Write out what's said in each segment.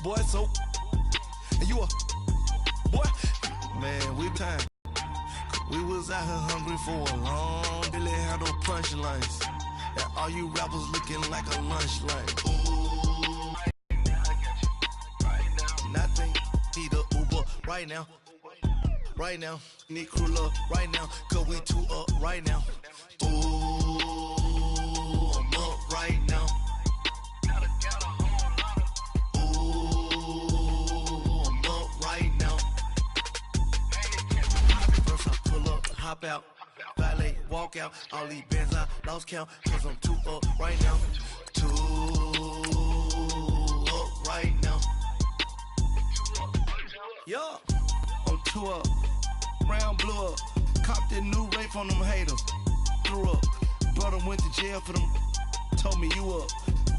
boy, so and you a boy, man, we time. We was out here hungry for a long, Billy had no punchlines. And all you rappers looking like a lunch line. Ooh, nothing, need a Uber right now. Right now, need crew love right now, cause we two up right now. Ooh, I'm up right now. Ooh, I'm up right now. First I pull up, hop out, valet, walk out. All these bands I lost count, cause I'm two up right now. Two up right now. Yeah, I'm two up. Round blew up, copped that new rape on them haters. Threw up, brother went to jail for them. Told me you up.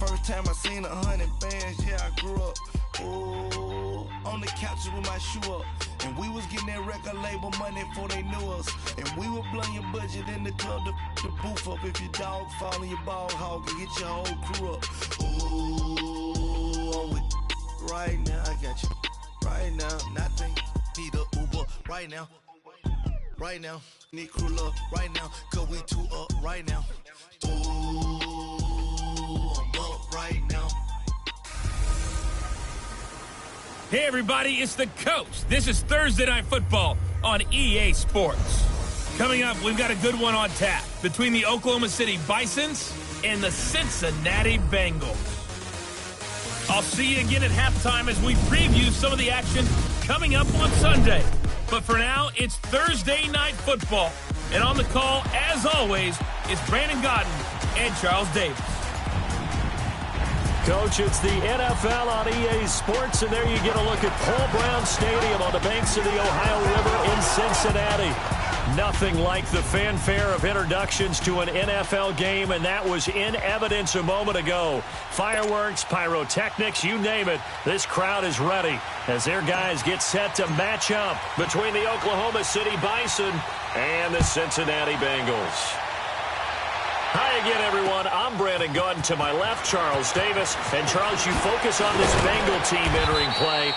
First time I seen 100 bands, yeah, I grew up. Ooh, on the couches with my shoe up. And we was getting that record label money before they knew us. And we were blowing your budget in the club to boof up. If your dog fall in your ball hog and get your whole crew up. Ooh, I'm with right now, I got you. Right now, nothing, need a Uber right now. Right now, need crew love right now, cause we two up right now. Ooh, I'm up right now. Hey everybody, it's the Coach. This is Thursday Night Football on EA Sports. Coming up, we've got a good one on tap between the Oklahoma City Bisons and the Cincinnati Bengals. I'll see you again at halftime as we preview some of the action coming up on Sunday. But for now, it's Thursday Night Football. And on the call, as always, is Brandon Godden and Charles Davis. Coach, it's the NFL on EA Sports, and there you get a look at Paul Brown Stadium on the banks of the Ohio River in Cincinnati. Nothing like the fanfare of introductions to an NFL game, and that was in evidence a moment ago. Fireworks, pyrotechnics, you name it. This crowd is ready as their guys get set to match up between the Oklahoma City Bison and the Cincinnati Bengals. Hi again, everyone. I'm Brandon Gunn. To my left, Charles Davis. And, Charles, you focus on this Bengal team entering play.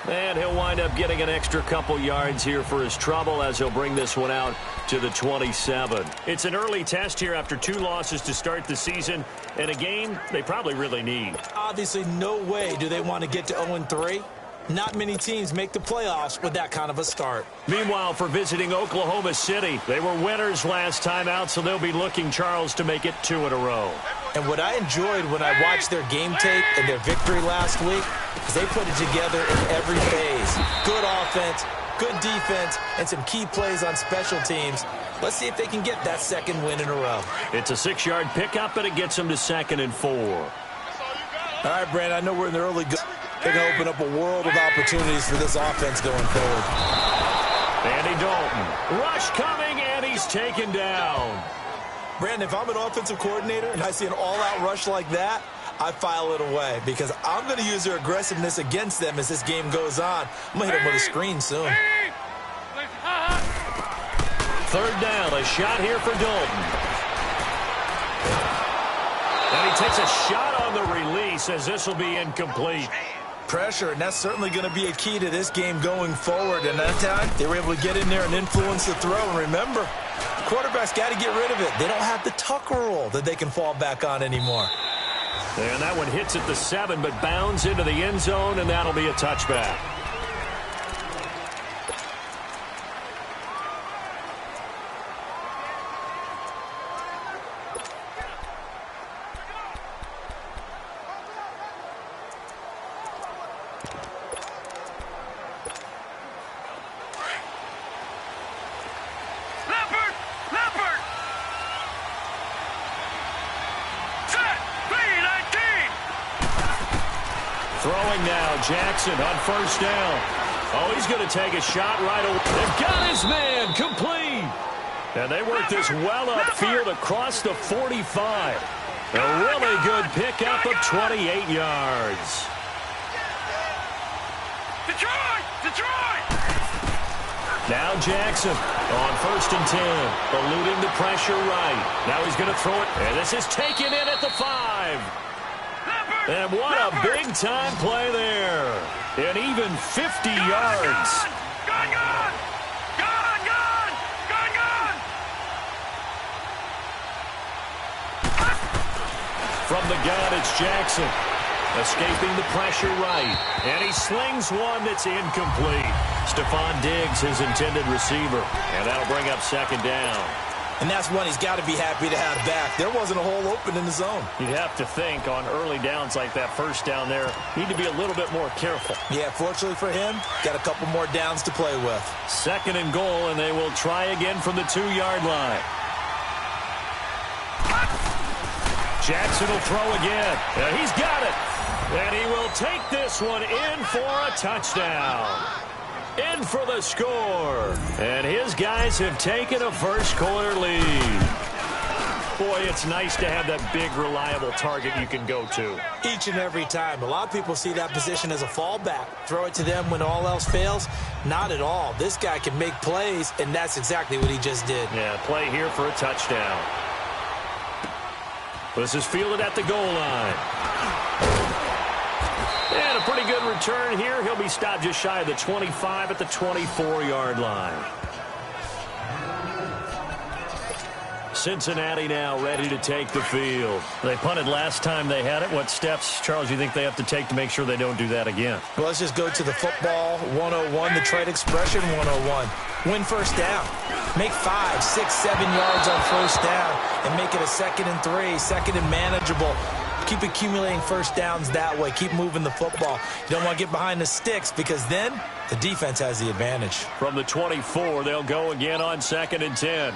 And he'll wind up getting an extra couple yards here for his trouble as he'll bring this one out to the 27. It's an early test here after 2 losses to start the season, and a game they probably really need. Obviously, no way do they want to get to 0-3. Not many teams make the playoffs with that kind of a start. Meanwhile, for visiting Oklahoma City, they were winners last time out, so they'll be looking, Charles, to make it 2 in a row. And what I enjoyed when I watched their game tape and their victory last week is they put it together in every phase. Good offense, good defense, and some key plays on special teams. Let's see if they can get that second win in a row. It's a 6-yard pickup, and it gets them to 2nd and 4. All right, Brandon, I know we're in the early go. They're going to open up a world of opportunities for this offense going forward. Andy Dalton. Rush coming, and he's taken down. Brandon, if I'm an offensive coordinator and I see an all-out rush like that, I file it away because I'm going to use their aggressiveness against them as this game goes on. I'm going to hit them with a screen soon. 3rd down, a shot here for Dalton. And he takes a shot on the release as this will be incomplete. Pressure, and that's certainly going to be a key to this game going forward. And that time, they were able to get in there and influence the throw. And remember, quarterback's got to get rid of it. They don't have the tuck rule that they can fall back on anymore. And that one hits at the 7, but bounds into the end zone, and that'll be a touchback. Throwing now, Jackson on 1st down. Oh, he's going to take a shot right away. They've got his man complete. And they work this well upfield across the 45. A really good pickup of 28 yards. Detroit! Now Jackson on 1st and 10, eluding the pressure right. Now he's going to throw it, and this is taken in at the 5. And what a big-time play there. And even 50 yards. Gone! From the gun, it's Jackson. Escaping the pressure right. And he slings one that's incomplete. Stephon Diggs, his intended receiver. And that'll bring up second down. And that's one he's got to be happy to have back. There wasn't a hole open in the zone. You'd have to think on early downs like that first down there, need to be a little bit more careful. Yeah, fortunately for him, got a couple more downs to play with. Second and goal, and they will try again from the 2-yard line. Jackson will throw again. And he's got it. And he will take this one in for a touchdown. In for the score. And his guys have taken a first-quarter lead. Boy, it's nice to have that big, reliable target you can go to. Each and every time. A lot of people see that position as a fallback. Throw it to them when all else fails. Not at all. This guy can make plays, and that's exactly what he just did. Yeah, play here for a touchdown. This is fielded at the goal line. And a pretty good return here. He'll be stopped just shy of the 25 at the 24-yard line. Cincinnati now ready to take the field. They punted last time they had it. What steps, Charles, you think they have to take to make sure they don't do that again? Well, let's just go to the football 101, the trade expression 101. Win first down. Make 5, 6, 7 yards on first down and make it a 2nd and 3, 2nd and manageable. Keep accumulating first downs that way. Keep moving the football. You don't want to get behind the sticks because then the defense has the advantage. From the 24, they'll go again on 2nd and 10.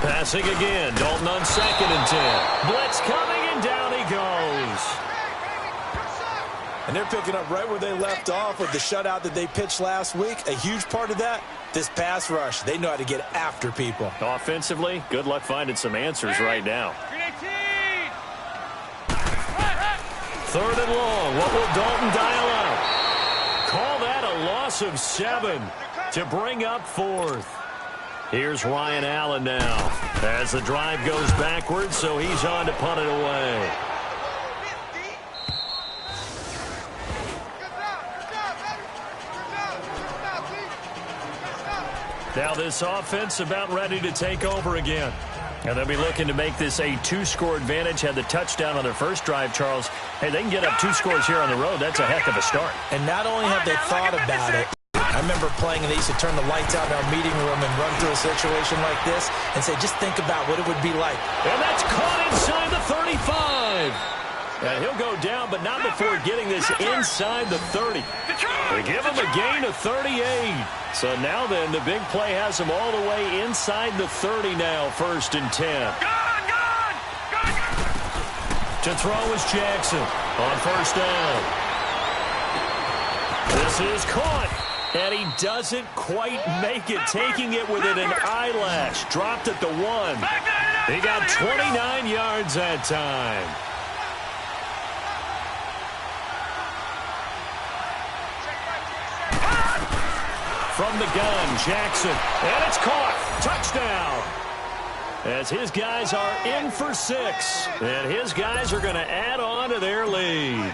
Passing again. Dalton on 2nd and 10. Blitz coming, and down he goes. And they're picking up right where they left off with the shutout that they pitched last week. A huge part of that, this pass rush. They know how to get after people. Offensively, good luck finding some answers right now. 3rd and long. What will Dalton dial out? Call that a loss of 7 to bring up 4th. Here's Ryan Allen now as the drive goes backwards, so he's on to punt it away. Now this offense about ready to take over again. And they'll be looking to make this a 2-score advantage. Had the touchdown on their first drive, Charles. Hey, they can get up 2 scores here on the road. That's a heck of a start. And not only have they thought about it, I remember playing and they used to turn the lights out in our meeting room and run through a situation like this and say, just think about what it would be like. And that's caught inside the 35. And he'll go down, but not before getting this inside the 30. They give him a gain of 38. So now then, the big play has him all the way inside the 30 now, 1st and 10. To throw is Jackson on 1st down. This is caught. And he doesn't quite make it, taking it within an eyelash. Dropped at the 1. He got 29 yards that time. From the gun, Jackson. And it's caught. Touchdown. As his guys are in for 6. And his guys are going to add on to their lead.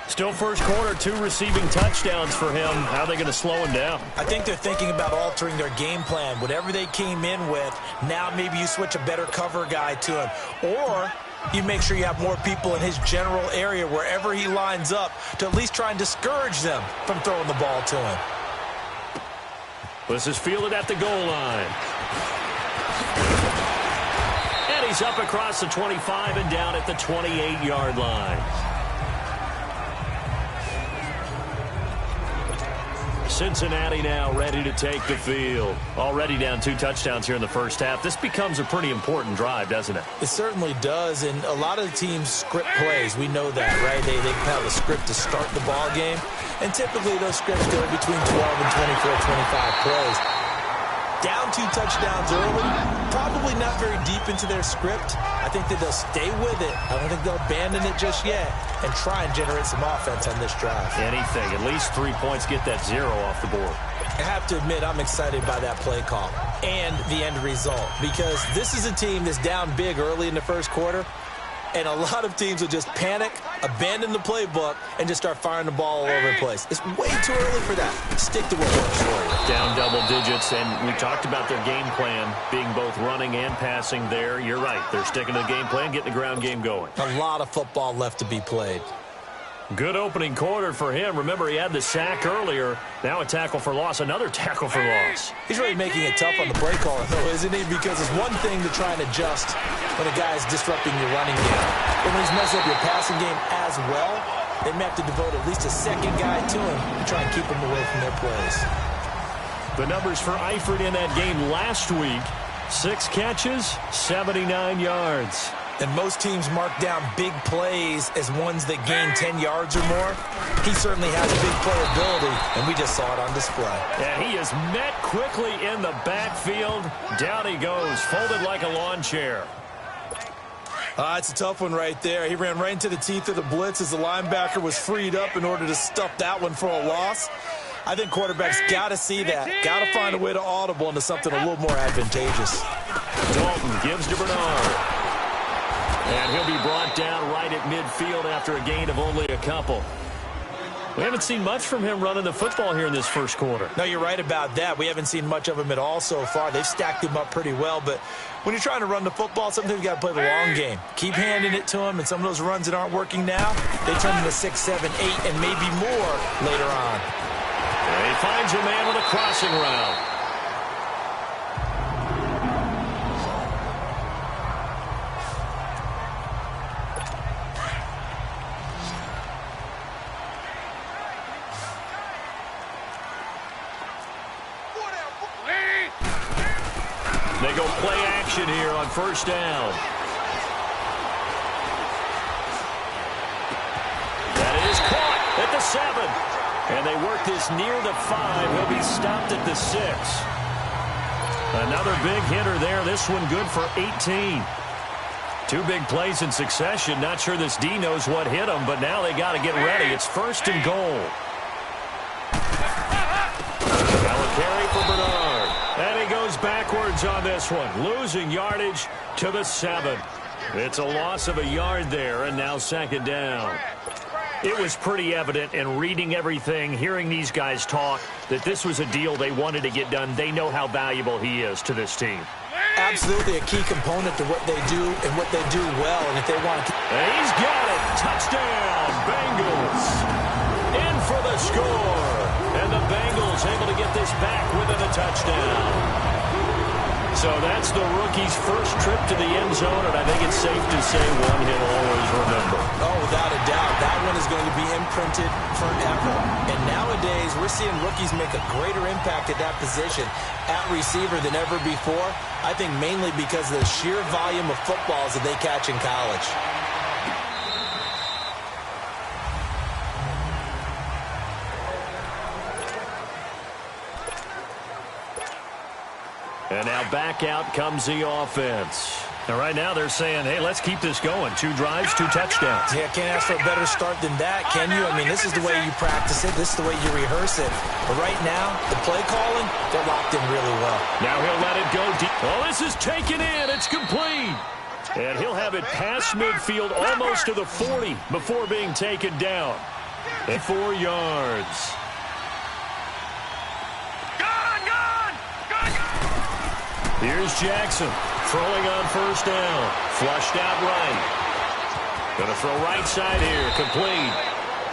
Still first quarter, 2 receiving touchdowns for him. How are they going to slow him down? I think they're thinking about altering their game plan. Whatever they came in with, now maybe you switch a better cover guy to him. Or you make sure you have more people in his general area wherever he lines up to at least try and discourage them from throwing the ball to him. This is fielded at the goal line. And he's up across the 25 and down at the 28-yard line. Cincinnati now ready to take the field. Already down 2 touchdowns here in the first half. This becomes a pretty important drive, doesn't it? It certainly does, and a lot of the teams script plays. We know that, right? They have a script to start the ball game, and typically those scripts go between 12 and 24, 25 plays. Down 2 touchdowns early, probably not very deep into their script. I think that they'll stay with it. I don't think they'll abandon it just yet and try and generate some offense on this drive. Anything. At least 3 points, get that 0 off the board. I have to admit, I'm excited by that play call and the end result because this is a team that's down big early in the first quarter. And a lot of teams will just panic, abandon the playbook, and just start firing the ball all over the place. It's way too early for that. Stick to what works for you. Down double digits, and we talked about their game plan being both running and passing there. You're right. They're sticking to the game plan, getting the ground game going. A lot of football left to be played. Good opening quarter for him. Remember, he had the sack earlier. Now a tackle for loss, another tackle for loss. He's really making it tough on the play caller, though, isn't he? Because it's one thing to try and adjust when a guy is disrupting your running game. But when he's messing up your passing game as well, they may have to devote at least a second guy to him to try and keep him away from their plays. The numbers for Eifert in that game last week, 6 catches, 79 yards. And most teams mark down big plays as ones that gain 10 yards or more. He certainly has big playability, and we just saw it on display. And he is met quickly in the backfield. Down he goes, folded like a lawn chair. It's a tough one right there. He ran right into the teeth of the blitz as the linebacker was freed up in order to stuff that one for a loss. I think quarterbacks got to see that. Got to find a way to audible into something a little more advantageous. Dalton gives to Bernard. And he'll be brought down right at midfield after a gain of only a couple. We haven't seen much from him running the football here in this first quarter. No, you're right about that. We haven't seen much of him at all so far. They've stacked him up pretty well, but when you're trying to run the football, sometimes you got to play the long game. Keep handing it to him, and some of those runs that aren't working now, they turn into 6, 7, 8, and maybe more later on. And he finds a man with a crossing route. They go play action here on first down. That is caught at the 7. And they work this near the 5. He'll be stopped at the 6. Another big hitter there. This one good for 18. 2 big plays in succession. Not sure this D knows what hit him, but now they got to get ready. It's first and goal. Now a carry for Bernard. And he goes backwards on this one, losing yardage to the 7. It's a loss of a yard there, and now second down. It was pretty evident in reading everything, hearing these guys talk, that this was a deal they wanted to get done. They know how valuable he is to this team. Absolutely a key component to what they do and what they do well, and if they want to... And he's got it. Touchdown, Bengals. In for the score. And the Bengals able to get this back within a touchdown. So that's the rookie's first trip to the end zone, and I think it's safe to say one he'll always remember. Oh, without a doubt. That one is going to be imprinted forever. And nowadays, we're seeing rookies make a greater impact at that position at receiver than ever before. I think mainly because of the sheer volume of footballs that they catch in college. And now back out comes the offense. And right now they're saying, hey, let's keep this going. 2 drives, 2 touchdowns. Yeah, can't ask for a better start than that, can you? I mean, this is the way you practice it. This is the way you rehearse it. But right now, the play calling, they're locked in really well. Now he'll let it go deep. Oh, this is taken in. It's complete. And he'll have it past midfield almost to the 40 before being taken down. At 4 yards. Here's Jackson, throwing on first down. Flushed out right. Going to throw right side here, complete.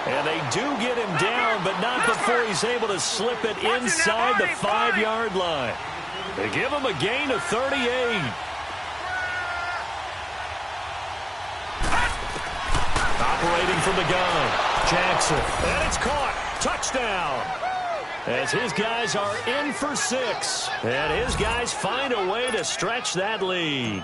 And they do get him down, but not before he's able to slip it inside the 5-yard line. They give him a gain of 38. Operating from the gun, Jackson. And it's caught. Touchdown. As his guys are in for 6. And his guys find a way to stretch that lead.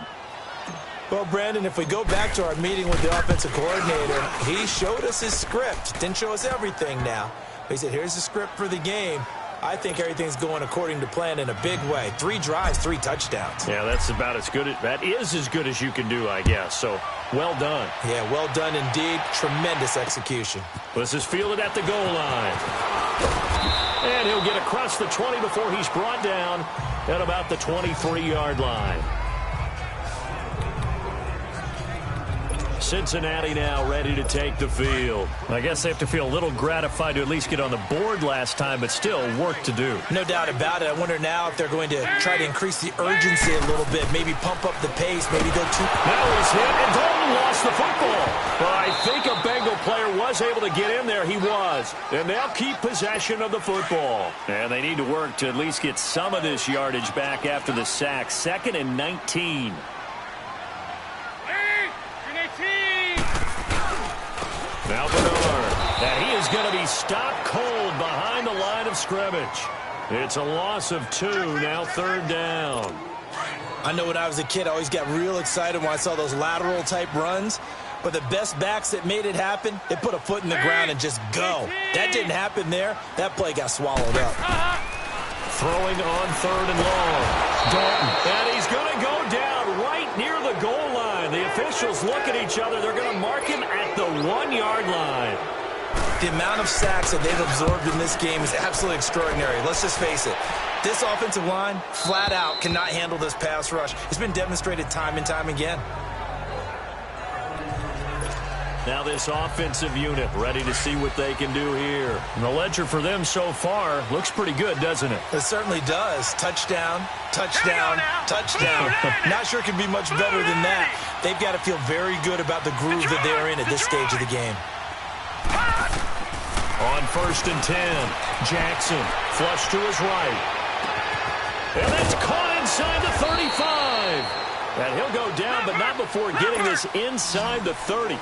Well, Brandon, if we go back to our meeting with the offensive coordinator, he showed us his script. Didn't show us everything now. He said, here's the script for the game. I think everything's going according to plan in a big way. 3 drives, 3 touchdowns. Yeah, that's about as good. That is as good as you can do, I guess. So, well done. Yeah, well done indeed. Tremendous execution. This is fielded at the goal line. And he'll get across the 20 before he's brought down at about the 23-yard line. Cincinnati now ready to take the field. I guess they have to feel a little gratified to at least get on the board last time, but still work to do. No doubt about it. I wonder now if they're going to try to increase the urgency a little bit, maybe pump up the pace, maybe go too... That was hit, and Dalton lost the football. But I think a Bengal player was able to get in there. He was. And they'll keep possession of the football. And they need to work to at least get some of this yardage back after the sack. 2nd and 19. Now Bernard, and he is going to be stopped cold behind the line of scrimmage. It's a loss of 2, now 3rd down. I know when I was a kid, I always got real excited when I saw those lateral-type runs. But the best backs that made it happen, they put a foot in the ground and just go. That didn't happen there. That play got swallowed up. Throwing on 3rd and long. Dalton, and he's going to go down right near the goal line. The officials look at each other. They're going to mark him at the 1-yard line. The amount of sacks that they've absorbed in this game is absolutely extraordinary. Let's just face it. This offensive line, flat out, cannot handle this pass rush. It's been demonstrated time and time again. Now this offensive unit ready to see what they can do here. And the ledger for them so far looks pretty good, doesn't it? It certainly does. Touchdown, touchdown, touchdown. Not sure it can be much better than that. They've got to feel very good about the groove that they're in at this stage of the game. On 1st and 10, Jackson flush to his right. And that's caught inside the 35. And he'll go down, but not before getting this inside the 30.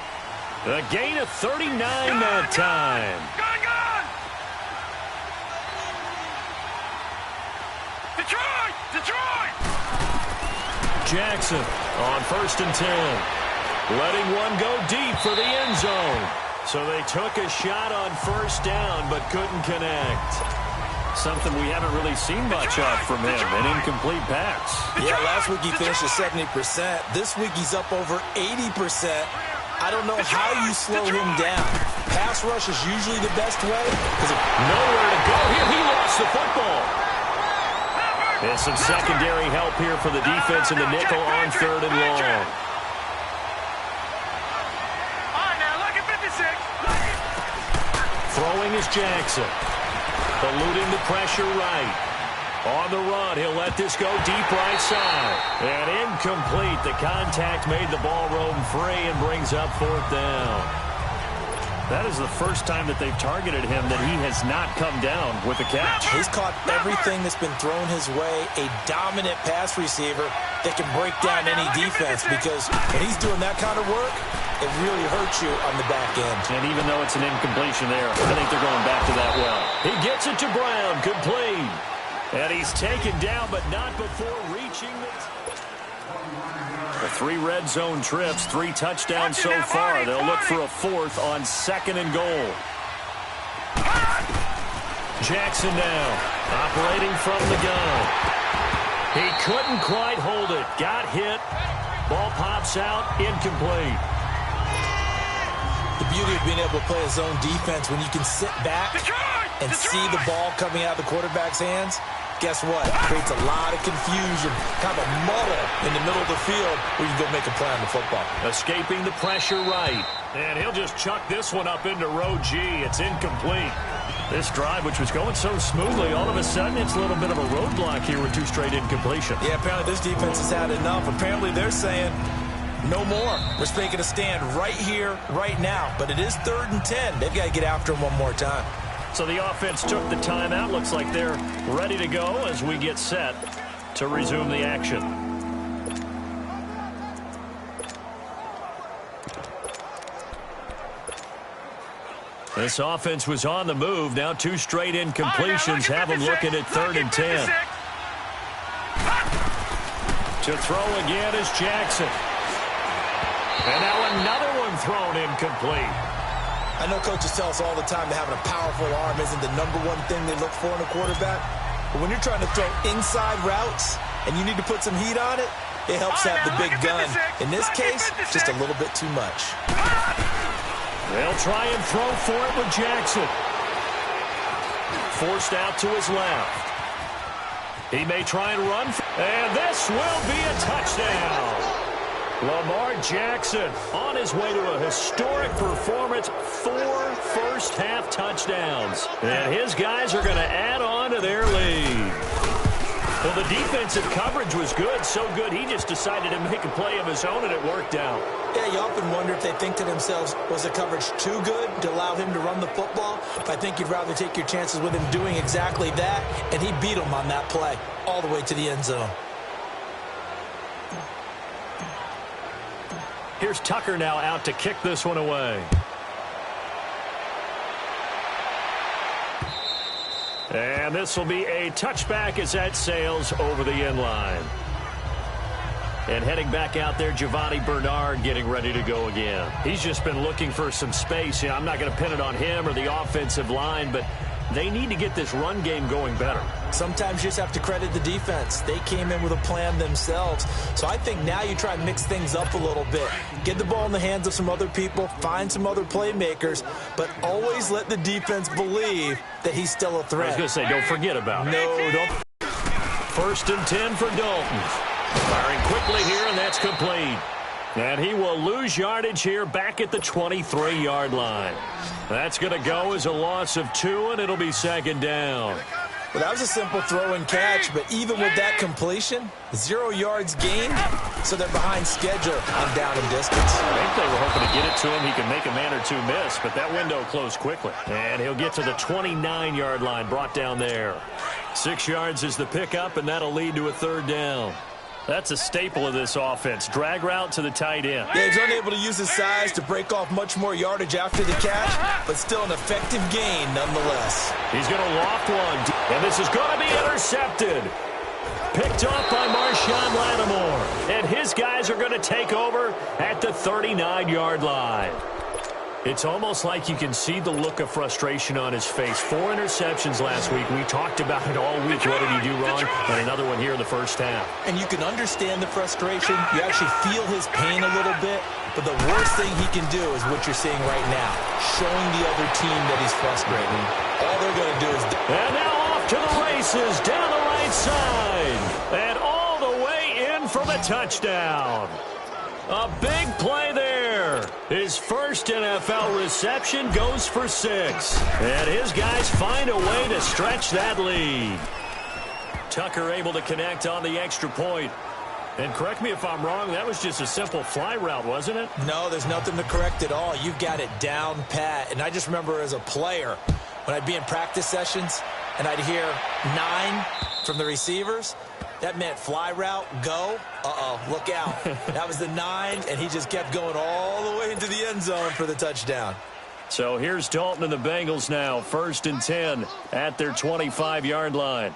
A gain of 39 that time. Detroit! Jackson on 1st and 10. Letting one go deep for the end zone. So they took a shot on 1st down, but couldn't connect. Something we haven't really seen much of from him, an incomplete pass. Yeah, last week he finished at 70%. This week he's up over 80%. I don't know how you slow him down. Pass rush is usually the best way. Nowhere to go here. He lost the football. There's some secondary help here for the defense in the nickel on 3rd and long. All right, now look at 56. Throwing is Jackson. Eluding the pressure right. On the run, he'll let this go deep right side. And incomplete. The contact made the ball roam free and brings up 4th down. That is the first time that they've targeted him that he has not come down with a catch. He's caught everything that's been thrown his way. A dominant pass receiver that can break down any defense, because when he's doing that kind of work, it really hurts you on the back end. And even though it's an incompletion there, I think they're going back to that well. He gets it to Brown. Complete. And he's taken down, but not before reaching the 3 red zone trips, 3 touchdowns so far. They'll look for a 4th on 2nd and goal. Jackson now, operating from the gun. He couldn't quite hold it. Got hit. Ball pops out, incomplete. The beauty of being able to play a zone defense when you can sit back and see the ball coming out of the quarterback's hands. Guess what? It creates a lot of confusion, kind of a muddle in the middle of the field where you can go make a play on the football. Escaping the pressure right. And he'll just chuck this one up into row G. It's incomplete. This drive, which was going so smoothly, all of a sudden it's a little bit of a roadblock here with 2 straight incompletions. Yeah, apparently this defense has had enough. Apparently they're saying, no more. We're making a stand right here, right now. But it is 3rd and 10. They've got to get after him one more time. So the offense took the timeout. Looks like they're ready to go as we get set to resume the action. This offense was on the move. Now 2 straight incompletions have them looking at 3rd and 10. To throw again is Jackson. And now another one thrown incomplete. I know coaches tell us all the time that having a powerful arm isn't the #1 thing they look for in a quarterback. But when you're trying to throw inside routes and you need to put some heat on it, it helps have the big gun. In this case, just a little bit too much. They'll try and throw for it with Jackson. Forced out to his left. He may try and run. And this will be a touchdown. Lamar Jackson on his way to a historic performance, 4 first-half touchdowns. And his guys are going to add on to their lead. Well, the defensive coverage was good, so good he just decided to make a play of his own, and it worked out. Yeah, you often wonder if they think to themselves, was the coverage too good to allow him to run the football? I think you'd rather take your chances with him doing exactly that, and he beat him on that play all the way to the end zone. Here's Tucker now out to kick this one away. And this will be a touchback as that sails over the end line. And heading back out there, Giovanni Bernard getting ready to go again. He's just been looking for some space. I'm not going to pin it on him or the offensive line, but they need to get this run game going better. Sometimes you just have to credit the defense. They came in with a plan themselves. So I think now you try and mix things up a little bit. Get the ball in the hands of some other people, find some other playmakers, but always let the defense believe that he's still a threat. I was going to say, don't forget about it. No, don't. 1st and 10 for Dalton. Firing quickly here, and that's complete. And he will lose yardage here back at the 23-yard line. That's going to go as a loss of 2, and it'll be 2nd down. Well, that was a simple throw and catch, but even with that completion, 0 yards gained, so they're behind schedule on down and distance. I think they were hoping to get it to him. He could make a man or two miss, but that window closed quickly. And he'll get to the 29-yard line, brought down there. 6 yards is the pickup, and that'll lead to a 3rd down. That's a staple of this offense. Drag route to the tight end. Yeah, he's unable to use his size to break off much more yardage after the catch, but still an effective gain nonetheless. He's going to loft one, and this is going to be intercepted. Picked up by Marshawn Lattimore, and his guys are going to take over at the 39-yard line. It's almost like you can see the look of frustration on his face. 4 interceptions last week. We talked about it all week. What did he do wrong? And another one here in the first half. And you can understand the frustration. You actually feel his pain a little bit. But the worst thing he can do is what you're seeing right now, showing the other team that he's frustrated. All they're going to do is... And now off to the races down the right side. And all the way in for the touchdown. A big play there. His first NFL reception goes for 6. And his guys find a way to stretch that lead. Tucker able to connect on the extra point. And correct me if I'm wrong, that was just a simple fly route, wasn't it? No, there's nothing to correct at all. You've got it down pat. And I just remember as a player, when I'd be in practice sessions and I'd hear 9 from the receivers, that meant fly route, go. Uh-oh, look out. That was the 9, and he just kept going all the way into the end zone for the touchdown. So here's Dalton and the Bengals now, 1st and 10 at their 25-yard line.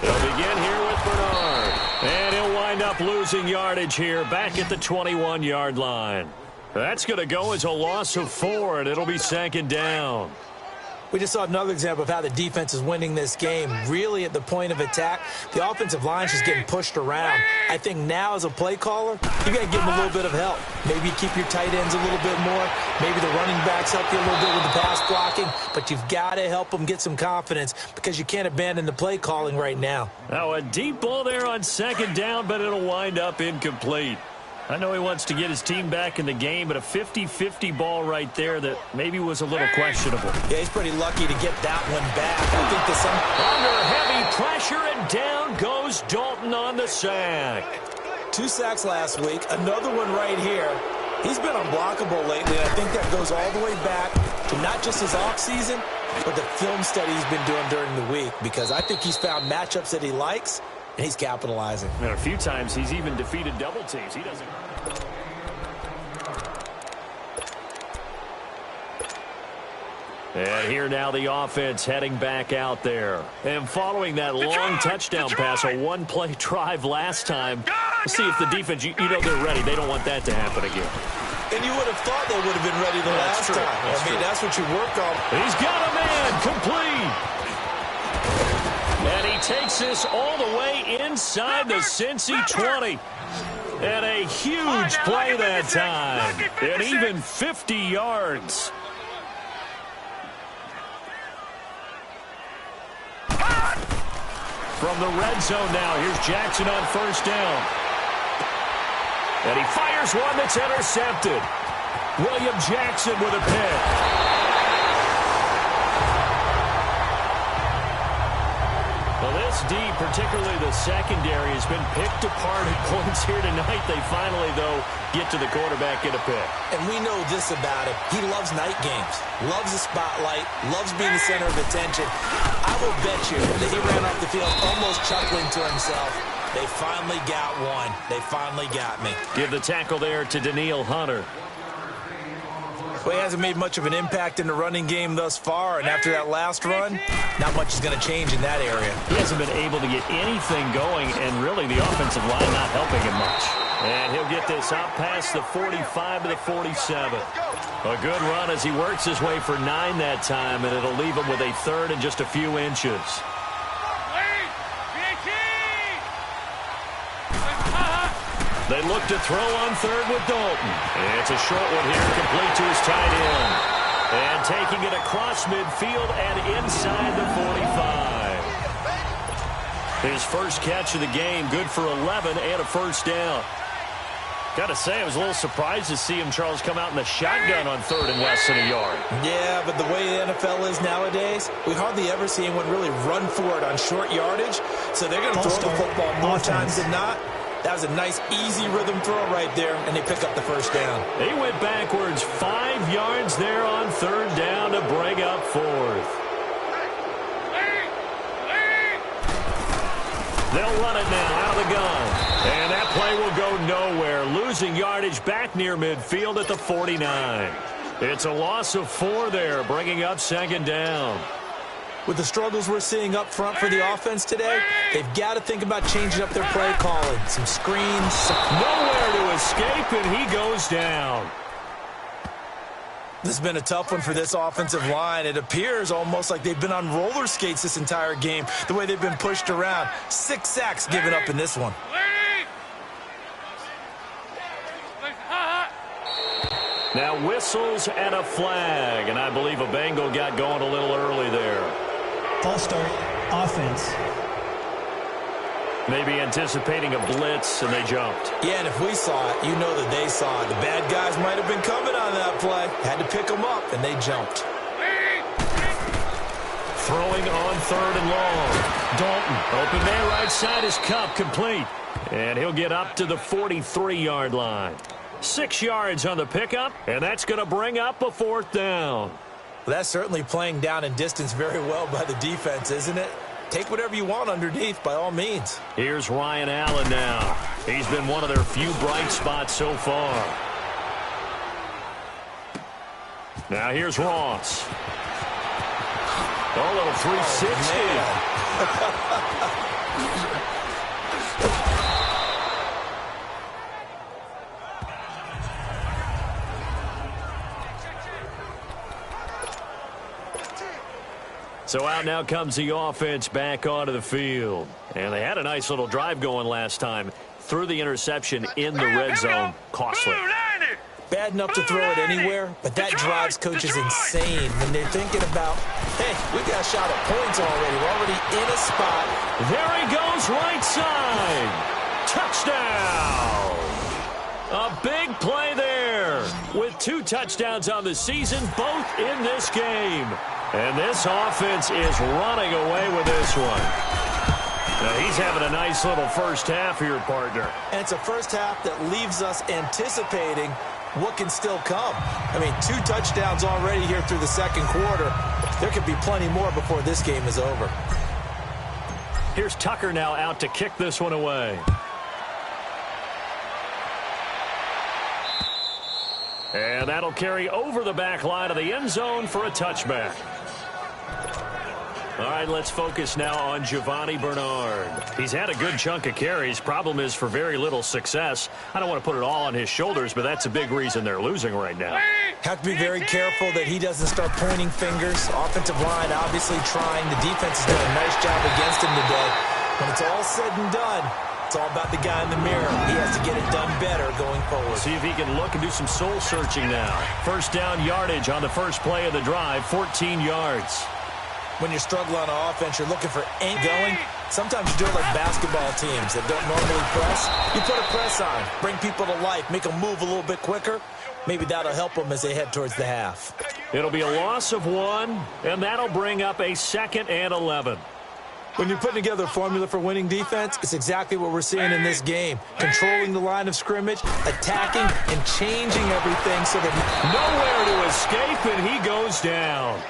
They'll begin here with Bernard. And he'll wind up losing yardage here back at the 21-yard line. That's going to go as a loss of 4, and it'll be 2nd down. We just saw another example of how the defense is winning this game. Really at the point of attack, the offensive line is just getting pushed around. I think now as a play caller, you got to give them a little bit of help. Maybe keep your tight ends a little bit more. Maybe the running backs help you a little bit with the pass blocking. But you've got to help them get some confidence because you can't abandon the play calling right now. Now a deep ball there on 2nd down, but it'll wind up incomplete. I know he wants to get his team back in the game, but a 50-50 ball right there that maybe was a little questionable. Yeah, he's pretty lucky to get that one back. I think under heavy pressure, and down goes Dalton on the sack. 2 sacks last week, another one right here. He's been unblockable lately, and I think that goes all the way back to not just his offseason, but the film study he's been doing during the week, because I think he's found matchups that he likes, and he's capitalizing. And a few times he's even defeated double teams. He doesn't. And here now the offense heading back out there. And following that long touchdown pass, a one-play drive last time. Let's see if the defense, you know they're ready. They don't want that to happen again. And you would have thought they would have been ready the last time. I mean, that's what you work on. He's got a man complete. And he takes this all the way inside the Cincy 20. And a huge play that time. And even 50 yards. From the red zone now, here's Jackson on first down. And he fires one that's intercepted. William Jackson with a pick. Well, this D, particularly the secondary, has been picked apart at points here tonight. They finally, though, get to the quarterback in a pick. And we know this about him. He loves night games, loves the spotlight, loves being the center of attention. I will bet you that he ran off the field almost chuckling to himself. They finally got one. They finally got me. Give the tackle there to Daniil Hunter. Well, he hasn't made much of an impact in the running game thus far, and after that last run, not much is going to change in that area. He hasn't been able to get anything going, and really the offensive line not helping him much. And he'll get this up past the 45 to the 47. A good run as he works his way for 9 that time, and it'll leave him with a third and just a few inches. They look to throw on third with Dalton. It's a short one here, complete to his tight end. And taking it across midfield and inside the 45. His first catch of the game, good for 11 and a first down. Got to say, I was a little surprised to see him, Charles, come out in the shotgun on third and less than a yard. Yeah, but the way the NFL is nowadays, we hardly ever see anyone really run for it on short yardage. So they're going to throw the football more times than not. That was a nice, easy rhythm throw right there, and they pick up the first down. They went backwards 5 yards there on third down to bring up fourth. They'll run it now out of the gun. And that play will go nowhere, losing yardage back near midfield at the 49. It's a loss of 4 there, bringing up second down. With the struggles we're seeing up front for the offense today, they've got to think about changing up their play calling. Some screens. Nowhere to escape, and he goes down. This has been a tough one for this offensive line. It appears almost like they've been on roller skates this entire game, the way they've been pushed around. 6 sacks given up in this one. Now whistles and a flag, and I believe a Bengal got going a little early there. False start, offense. Maybe anticipating a blitz, and they jumped. Yeah, and if we saw it, you know that they saw it. The bad guys might have been coming on that play. Had to pick them up, and they jumped. Throwing on third and long. Dalton, open there, right side is Cup, complete. And he'll get up to the 43-yard line. 6 yards on the pickup, and that's going to bring up a fourth down. Well, that's certainly playing down in distance very well by the defense, isn't it? Take whatever you want underneath, by all means. Here's Ryan Allen now. He's been one of their few bright spots so far. Now here's Ross. A little 360. So out now comes the offense back onto the field. And they had a nice little drive going last time. Threw the interception in the red zone. Costly. Bad enough to throw it anywhere, but that drives coaches insane when they're thinking about, hey, we got a shot at points already. We're already in a spot. There he goes, right side. Touchdown. A big play there with 2 touchdowns on the season, both in this game. And this offense is running away with this one. Now he's having a nice little first half here, partner. And it's a first half that leaves us anticipating what can still come. I mean, 2 touchdowns already here through the second quarter. There could be plenty more before this game is over. Here's Tucker now out to kick this one away. And that'll carry over the back line of the end zone for a touchback. All right, let's focus now on Giovanni Bernard. He's had a good chunk of carries. Problem is for very little success. I don't want to put it all on his shoulders, but that's a big reason they're losing right now. Have to be very careful that he doesn't start pointing fingers. Offensive line obviously trying. The defense has done a nice job against him today. When it's all said and done, it's all about the guy in the mirror. He has to get it done better going forward. See if he can look and do some soul searching now. First down yardage on the first play of the drive, 14 yards. When you struggle on offense, you're looking for ain't going. Sometimes you do it like basketball teams that don't normally press. You put a press on, bring people to life, make them move a little bit quicker. Maybe that'll help them as they head towards the half. It'll be a loss of 1, and that'll bring up a 2nd and 11. When you're putting together a formula for winning defense, it's exactly what we're seeing in this game. Controlling the line of scrimmage, attacking, and changing everything so that nowhere to escape, and he goes down.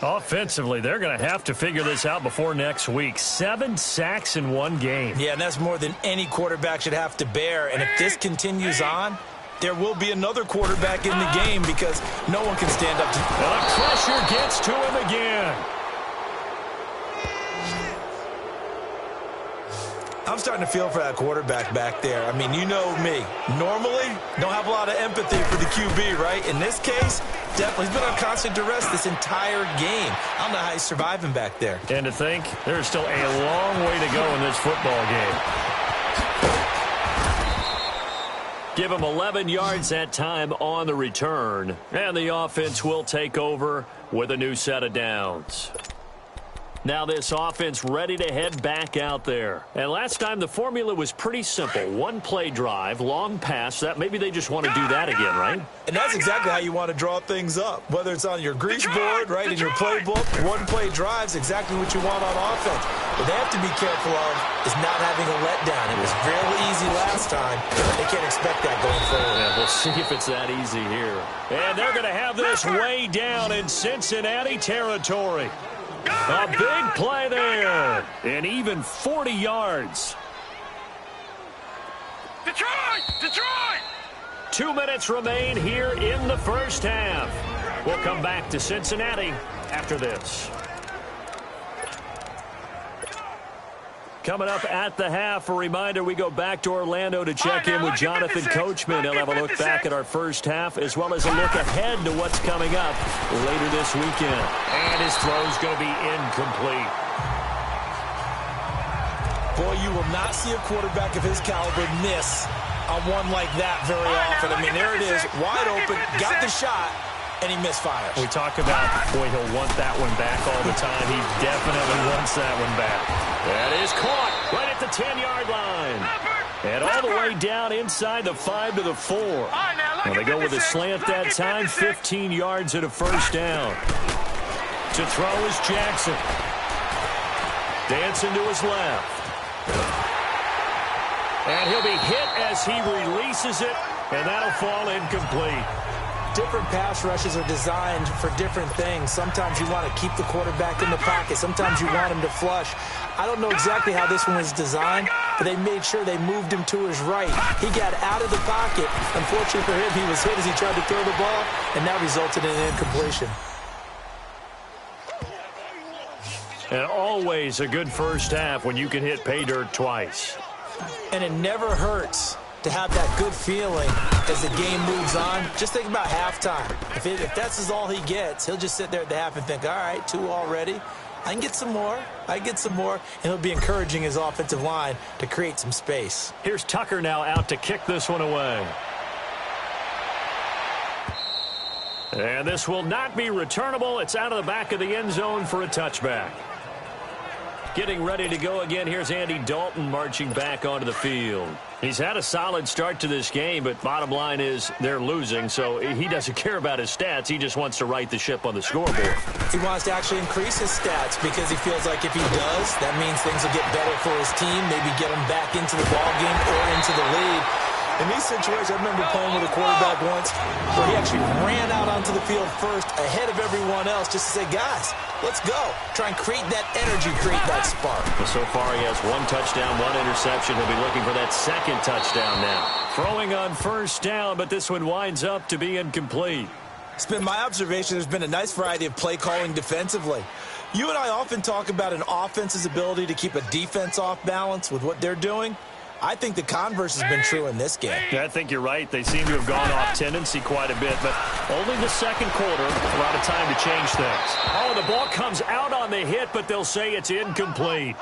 Offensively, they're going to have to figure this out before next week. 7 sacks in 1 game. Yeah, and that's more than any quarterback should have to bear. And if this continues on, there will be another quarterback in the game because no one can stand up to... The pressure gets to him again. I'm starting to feel for that quarterback back there. I mean, you know me. Normally, don't have a lot of empathy for the QB, right? In this case, definitely. He's been on constant duress this entire game. I don't know how he's surviving back there. And to think, there's still a long way to go in this football game. Give him 11 yards that time on the return. And the offense will take over with a new set of downs. Now this offense ready to head back out there. And last time the formula was pretty simple. 1-play drive, long pass. That maybe they just want to do that again, right? And that's exactly how you want to draw things up. Whether it's on your grease board, right, in your playbook, 1-play drive's exactly what you want on offense. What they have to be careful of is not having a letdown. It was very easy last time. They can't expect that going forward. Yeah, we'll see if it's that easy here. And they're going to have this way down in Cincinnati territory. A big play there, and even 40 yards. Detroit! 2 minutes remain here in the first half. We'll come back to Cincinnati after this. Coming up at the half, a reminder, we go back to Orlando to check in with Jonathan Coachman. He'll have a look back at our first half as well as a look ahead to what's coming up later this weekend. And his throw's going to be incomplete. Boy, you will not see a quarterback of his caliber miss on one like that very often. I mean, there it is, wide open, got the shot, and he misfires. We talk about, boy, he'll want that one back all the time. He definitely wants that one back. That is caught right at the 10-yard line. And all the way down inside the 5 to the 4. Now they go with a slant that time, 15 yards and a first down. To throw is Jackson. Dancing to his left. And he'll be hit as he releases it, and that'll fall incomplete. Different pass rushes are designed for different things. Sometimes you want to keep the quarterback in the pocket. Sometimes you want him to flush. I don't know exactly how this one was designed, but they made sure they moved him to his right. He got out of the pocket. Unfortunately for him, he was hit as he tried to throw the ball, and that resulted in an incompletion. And always a good first half when you can hit pay dirt twice. And it never hurts to have that good feeling as the game moves on. Just think about halftime. If that's all he gets, he'll just sit there at the half and think, all right, 2 already. I can get some more. And he'll be encouraging his offensive line to create some space. Here's Tucker now out to kick this one away. And this will not be returnable. It's out of the back of the end zone for a touchback. Getting ready to go again. Here's Andy Dalton marching back onto the field. He's had a solid start to this game, but bottom line is they're losing, so he doesn't care about his stats. He just wants to right the ship on the scoreboard. He wants to actually increase his stats because he feels like if he does, that means things will get better for his team, maybe get him back into the ballgame or into the lead. In these situations, I remember playing with a quarterback once where he actually ran out onto the field first ahead of everyone else just to say, guys, let's go. Try and create that energy, create that spark. Well, so far he has 1 touchdown, 1 interception. He'll be looking for that second touchdown now. Throwing on first down, but this one winds up to be incomplete. It's been my observation there's been a nice variety of play calling defensively. You and I often talk about an offense's ability to keep a defense off balance with what they're doing. I think the converse has been true in this game. Yeah, I think you're right. They seem to have gone off tendency quite a bit, but only the second quarter, a lot of time to change things. Oh, the ball comes out on the hit, but they'll say it's incomplete.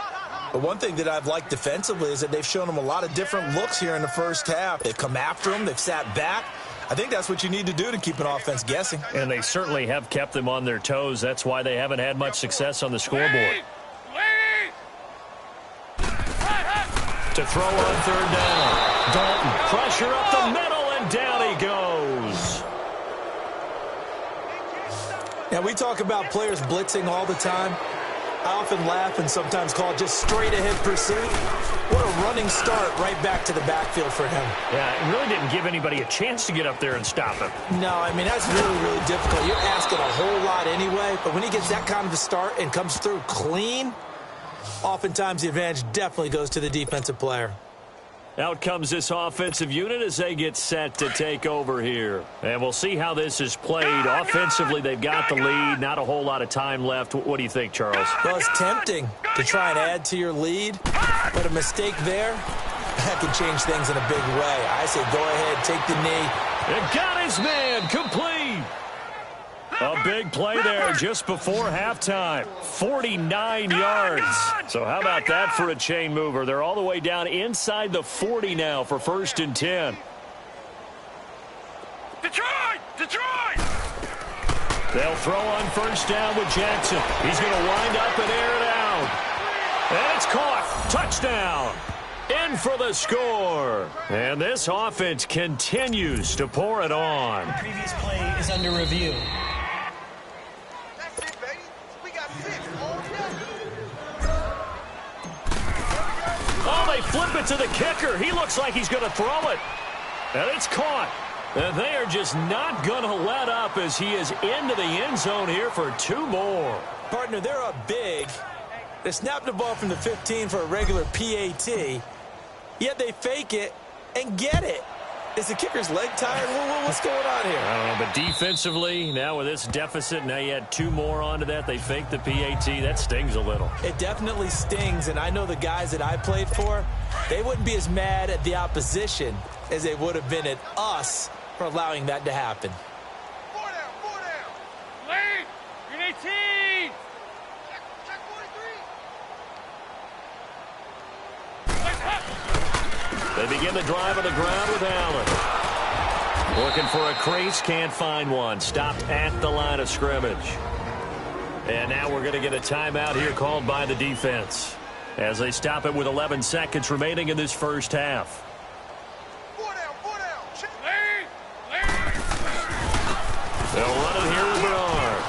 But one thing that I've liked defensively is that they've shown them a lot of different looks here in the first half. They've come after them. They've sat back. I think that's what you need to do to keep an offense guessing. And they certainly have kept them on their toes. That's why they haven't had much success on the scoreboard. To throw on third down. Dalton, pressure up the middle, and down he goes. Now, we talk about players blitzing all the time. I often laugh and sometimes call it just straight-ahead pursuit. What a running start right back to the backfield for him. Yeah, it really didn't give anybody a chance to get up there and stop him. No, I mean, that's really, really difficult. You're asking a whole lot anyway, but when he gets that kind of a start and comes through clean, oftentimes the advantage definitely goes to the defensive player. Out comes this offensive unit as they get set to take over here. And we'll see how this is played. Offensively, they've got the lead. Not a whole lot of time left. What do you think, Charles? Well, it's tempting to try and add to your lead, but a mistake there, that can change things in a big way. I say go ahead, take the knee. And got his man complete. A big play there just before halftime. 49 yards. So how about that for a chain mover? They're all the way down inside the 40 now for 1st and 10. Detroit! Detroit! They'll throw on first down with Jackson. He's going to wind up and air it out. And it's caught. Touchdown. In for the score. And this offense continues to pour it on. The previous play is under review. Oh, they flip it to the kicker. He looks like he's going to throw it. And it's caught. And they are just not going to let up as he is into the end zone here for 2 more. Partner, they're up big. They snapped the ball from the 15 for a regular PAT, yet they fake it and get it. Is the kicker's leg tired? What's going on here? I don't know, but defensively, now with this deficit, now you add 2 more onto that. They fake the PAT. That stings a little. It definitely stings, and I know the guys that I played for, they wouldn't be as mad at the opposition as they would have been at us for allowing that to happen. 4 down. Lane, you're 18. Check 43. They begin the drive on the ground with Allen. Looking for a crease, can't find one. Stopped at the line of scrimmage. And now we're going to get a timeout here called by the defense as they stop it with 11 seconds remaining in this first half. 4 down. They'll run it here with Bernard.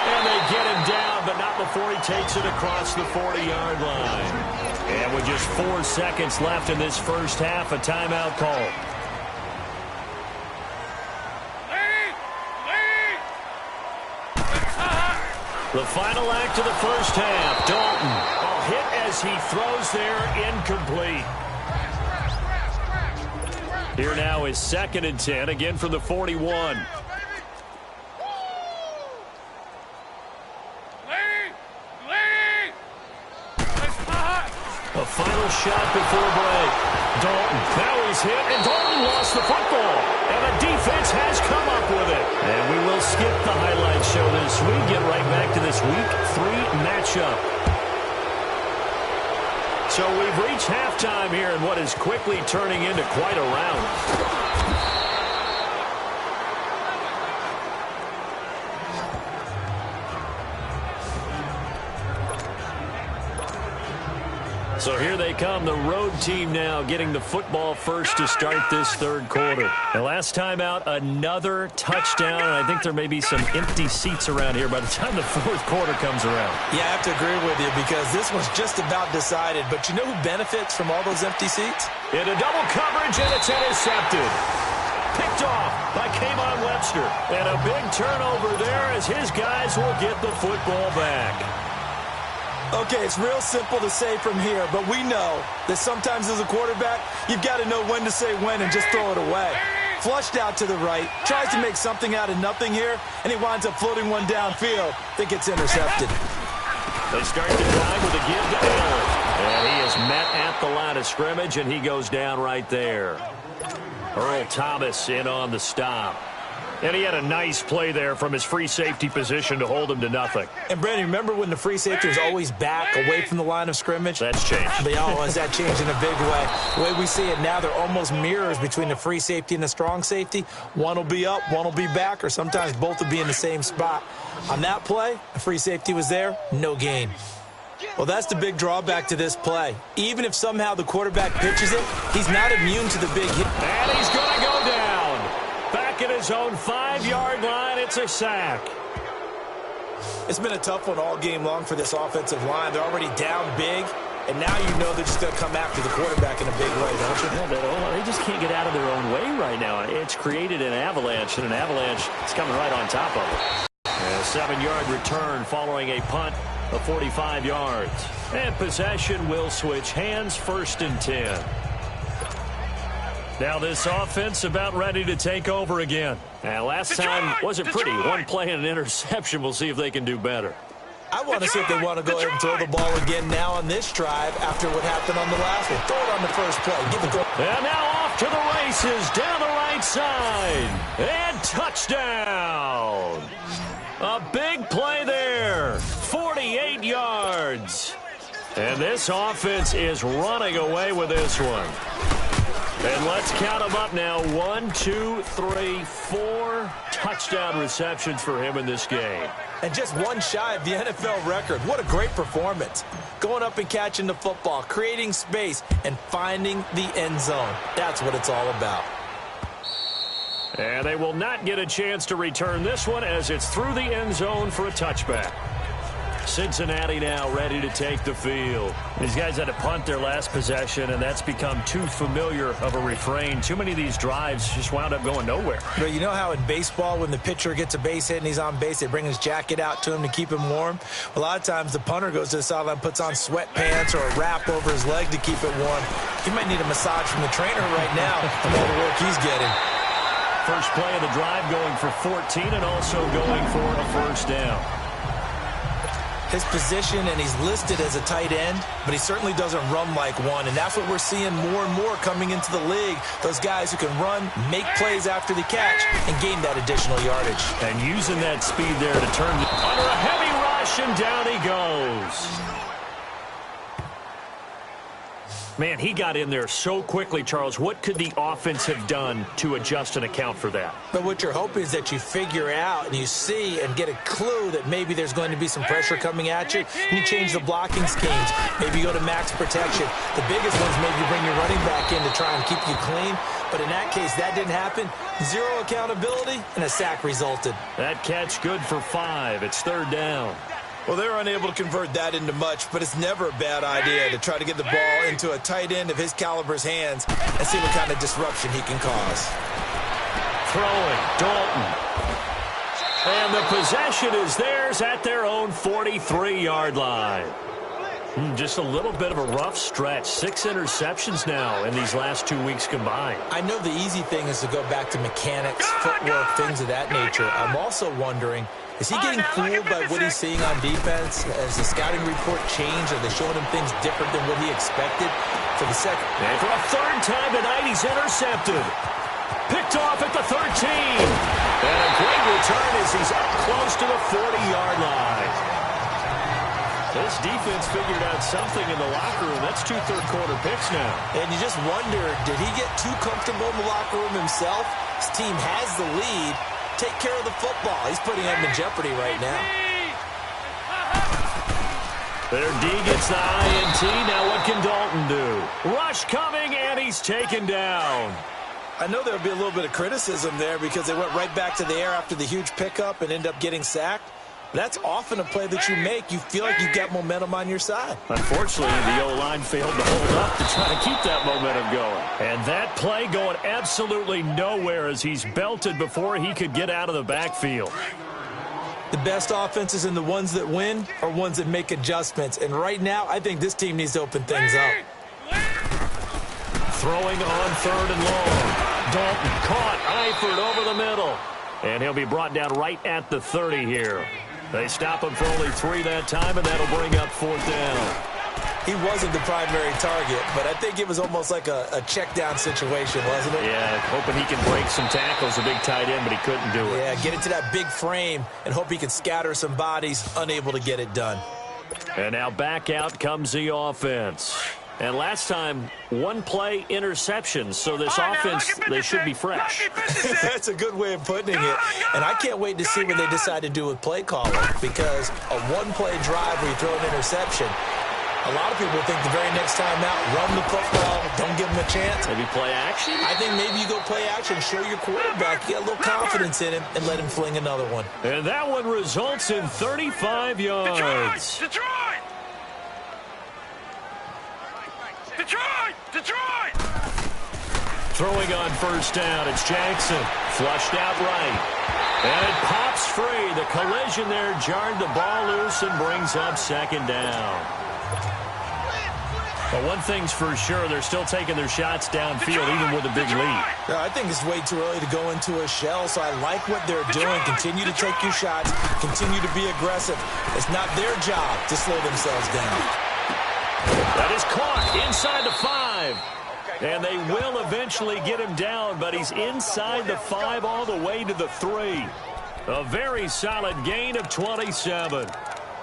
And they get him down, but not before he takes it across the 40-yard line. And with just 4 seconds left in this first half, a timeout call. The final act of the first half. Dalton, a hit as he throws there, incomplete. Here now is 2nd and 10, again from the 41. A final shot before break. Dalton, now he's hit, and Dalton lost the football. And the defense has come up with it. And we will skip the highlight show this week. Get right back to this Week 3 matchup. So we've reached halftime here in what is quickly turning into quite a round. So here they come, the road team now getting the football first to start this third quarter. The last time out, another touchdown, and I think there may be some empty seats around here by the time the fourth quarter comes around. Yeah, I have to agree with you because this one's just about decided. But you know who benefits from all those empty seats? In a double coverage, and it's intercepted. Picked off by K'Von Webster. And a big turnover there as his guys will get the football back. Okay, it's real simple to say from here, but we know that sometimes as a quarterback, you've got to know when to say when and just throw it away. Flushed out to the right, tries to make something out of nothing here, and he winds up floating one downfield that gets intercepted. They start the drive with a give to Allen. And he is met at the line of scrimmage, and he goes down right there. Earl Thomas in on the stop. And he had a nice play there from his free safety position to hold him to nothing. And, Brandon, remember when the free safety was always back away from the line of scrimmage? That's changed. But has that changed in a big way? The way we see it now, they're almost mirrors between the free safety and the strong safety. One will be up, one will be back, or sometimes both will be in the same spot. On that play, the free safety was there, no gain. Well, that's the big drawback to this play. Even if somehow the quarterback pitches it, he's not immune to the big hit. And he's going to go down. Back at his own 5-yard line, it's a sack. It's been a tough one all game long for this offensive line. They're already down big, and now you know they're just going to come after the quarterback in a big way, don't you? Yeah, they just can't get out of their own way right now. It's created an avalanche, and an avalanche is coming right on top of it. And a 7-yard return following a punt of 45 yards. And possession will switch hands, 1st and 10. Now this offense about ready to take over again. And last time wasn't pretty. One play and an interception. We'll see if they can do better. I want to see if they want to go ahead and throw the ball again now on this drive after what happened on the last one. Throw it on the first play. Give it go. And now off to the races down the right side. And touchdown. A big play there. 48 yards. And this offense is running away with this one. And let's count them up now. 1, 2, 3, 4 touchdown receptions for him in this game. And just one shy of the NFL record. What a great performance. Going up and catching the football, creating space, and finding the end zone. That's what it's all about. And they will not get a chance to return this one as it's through the end zone for a touchback. Cincinnati now ready to take the field. These guys had to punt their last possession, and that's become too familiar of a refrain. Too many of these drives just wound up going nowhere. But you know how in baseball, when the pitcher gets a base hit and he's on base, they bring his jacket out to him to keep him warm? A lot of times the punter goes to the sideline, puts on sweatpants or a wrap over his leg to keep it warm. He might need a massage from the trainer right now from all the work he's getting. First play of the drive going for 14 and also going for a first down. His position, and he's listed as a tight end, but he certainly doesn't run like one, and that's what we're seeing more and more coming into the league. Those guys who can run, make plays after the catch, and gain that additional yardage. And using that speed there to turn under a heavy rush, and down he goes. Man, he got in there so quickly, Charles. What could the offense have done to adjust and account for that? But what you're hoping is that you figure out and you see and get a clue that maybe there's going to be some pressure coming at you, and you change the blocking schemes. Maybe you go to max protection. The biggest ones, maybe you bring your running back in to try and keep you clean. But in that case, that didn't happen. Zero accountability, and a sack resulted. That catch good for 5. It's 3rd down. Well, they're unable to convert that into much, but it's never a bad idea to try to get the ball into a tight end of his caliber's hands and see what kind of disruption he can cause. Throwing, Dalton. And the possession is theirs at their own 43-yard line. Just a little bit of a rough stretch. 6 interceptions now in these last 2 weeks combined. I know the easy thing is to go back to mechanics, footwork, things of that nature. I'm also wondering, is he getting fooled by what he's seeing on defense? Has the scouting report changed? Are they showing him things different than what he expected? For the second. And for a 3rd time tonight, he's intercepted. Picked off at the 13. And a great return as he's up close to the 40-yard line. This defense figured out something in the locker room. That's 2 third-quarter picks now. And you just wonder, did he get too comfortable in the locker room himself? His team has the lead. Take care of the football. He's putting him in jeopardy right now. Their D gets the INT. Now what can Dalton do? Rush coming, and he's taken down. I know there'll be a little bit of criticism there because they went right back to the air after the huge pickup and end up getting sacked. That's often a play that you make. You feel like you've got momentum on your side. Unfortunately, the O-line failed to hold up to try to keep that momentum going. And that play going absolutely nowhere as he's belted before he could get out of the backfield. The best offenses and the ones that win are ones that make adjustments. And right now, I think this team needs to open things up. Throwing on 3rd and long. Dalton caught, Eifert over the middle. And he'll be brought down right at the 30 here. They stop him for only 3 that time, and that'll bring up 4th down. He wasn't the primary target, but I think it was almost like a check down situation, wasn't it? Yeah, hoping he can break some tackles, a big tight end, but he couldn't do it. Yeah, get into that big frame and hope he can scatter some bodies, unable to get it done. And now back out comes the offense. And last time, one play interception, so this offense, they should be fresh. That's a good way of putting it. And I can't wait to see what they decide to do with play calling, because a one-play drive where you throw an interception, a lot of people think the very next time out, run the football, don't give them a chance. Maybe play action? I think maybe you go play action, show your quarterback, you get a little confidence in him, and let him fling another one. And that one results in 35 yards. Detroit! Detroit! Detroit! Throwing on first down, it's Jackson. Flushed out right. And it pops free. The collision there jarred the ball loose and brings up second down. But one thing's for sure, they're still taking their shots downfield, even with a big lead. Yeah, I think it's way too early to go into a shell, so I like what they're doing. Continue to take your shots. Continue to be aggressive. It's not their job to slow themselves down. That is caught inside the 5. And they will eventually get him down, but he's inside the 5 all the way to the 3. A very solid gain of 27.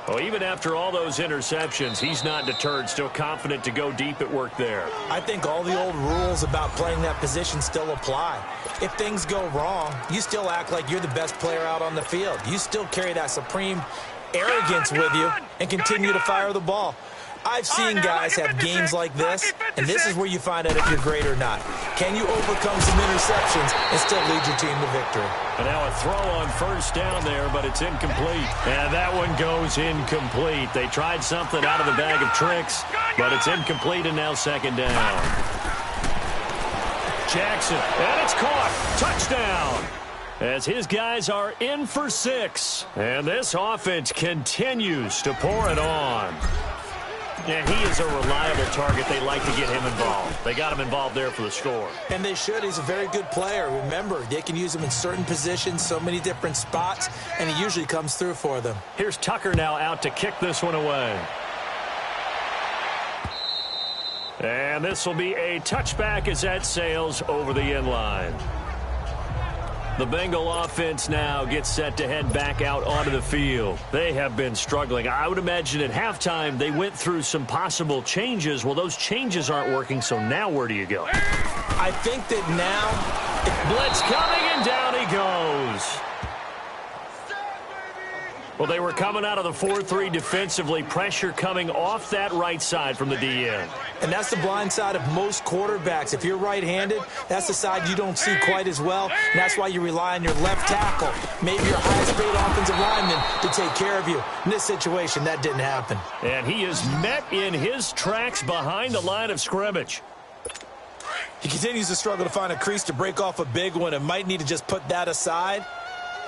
Well, even after all those interceptions, he's not deterred, still confident to go deep at work there. I think all the old rules about playing that position still apply. If things go wrong, you still act like you're the best player out on the field. You still carry that supreme arrogance with you and continue to fire the ball. I've seen guys have games like this, and this is where you find out if you're great or not. Can you overcome some interceptions and still lead your team to victory? And now a throw on first down there, but it's incomplete. And that one goes incomplete. They tried something out of the bag of tricks, but it's incomplete, and now second down. Jackson, and it's caught. Touchdown. As his guys are in for 6. And this offense continues to pour it on. And he is a reliable target. They like to get him involved. They got him involved there for the score. And they should. He's a very good player. Remember, they can use him in certain positions, so many different spots, and he usually comes through for them. Here's Tucker now out to kick this one away. And this will be a touchback as that sails over the end line. The Bengal offense now gets set to head back out onto the field. They have been struggling. I would imagine at halftime they went through some possible changes. Well, those changes aren't working, so now where do you go? I think that now... Blitz coming, and down he goes. Well, they were coming out of the 4-3 defensively. Pressure coming off that right side from the DN. And that's the blind side of most quarterbacks. If you're right-handed, that's the side you don't see quite as well. And that's why you rely on your left tackle, maybe your highest-paid offensive lineman, to take care of you. In this situation, that didn't happen. And he is met in his tracks behind the line of scrimmage. He continues to struggle to find a crease to break off a big one and might need to just put that aside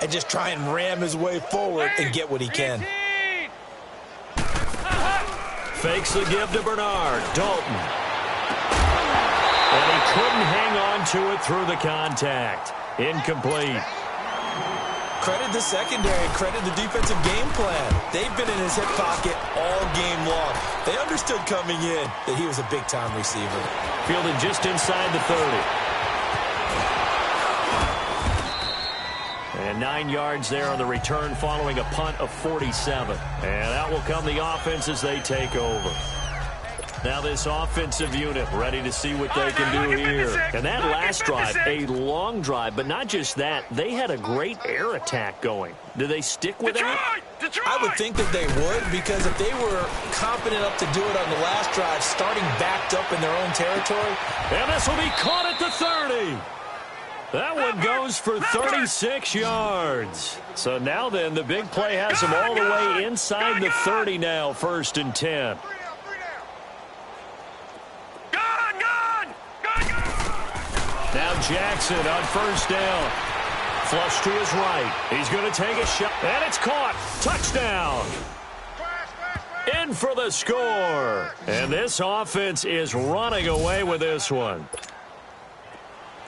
and just try and ram his way forward and get what he can. Fakes the give to Bernard. Dalton. And he couldn't hang on to it through the contact. Incomplete. Credit the secondary, credit the defensive game plan. They've been in his hip pocket all game long. They understood coming in that he was a big-time receiver. Fielded just inside the 30. And 9 yards there on the return following a punt of 47. And out will come the offense as they take over. Now this offensive unit ready to see what they can do here. And that last drive, a long drive, but not just that. They had a great air attack going. Do they stick with that? I would think that they would, because if they were confident enough to do it on the last drive, starting backed up in their own territory. And this will be caught at the 30. That one goes for 36 yards. So now then, the big play has them all the way inside the 30 now, 1st and 10. Now Jackson on first down. Flush to his right. He's going to take a shot. And it's caught. Touchdown. In for the score. And this offense is running away with this one.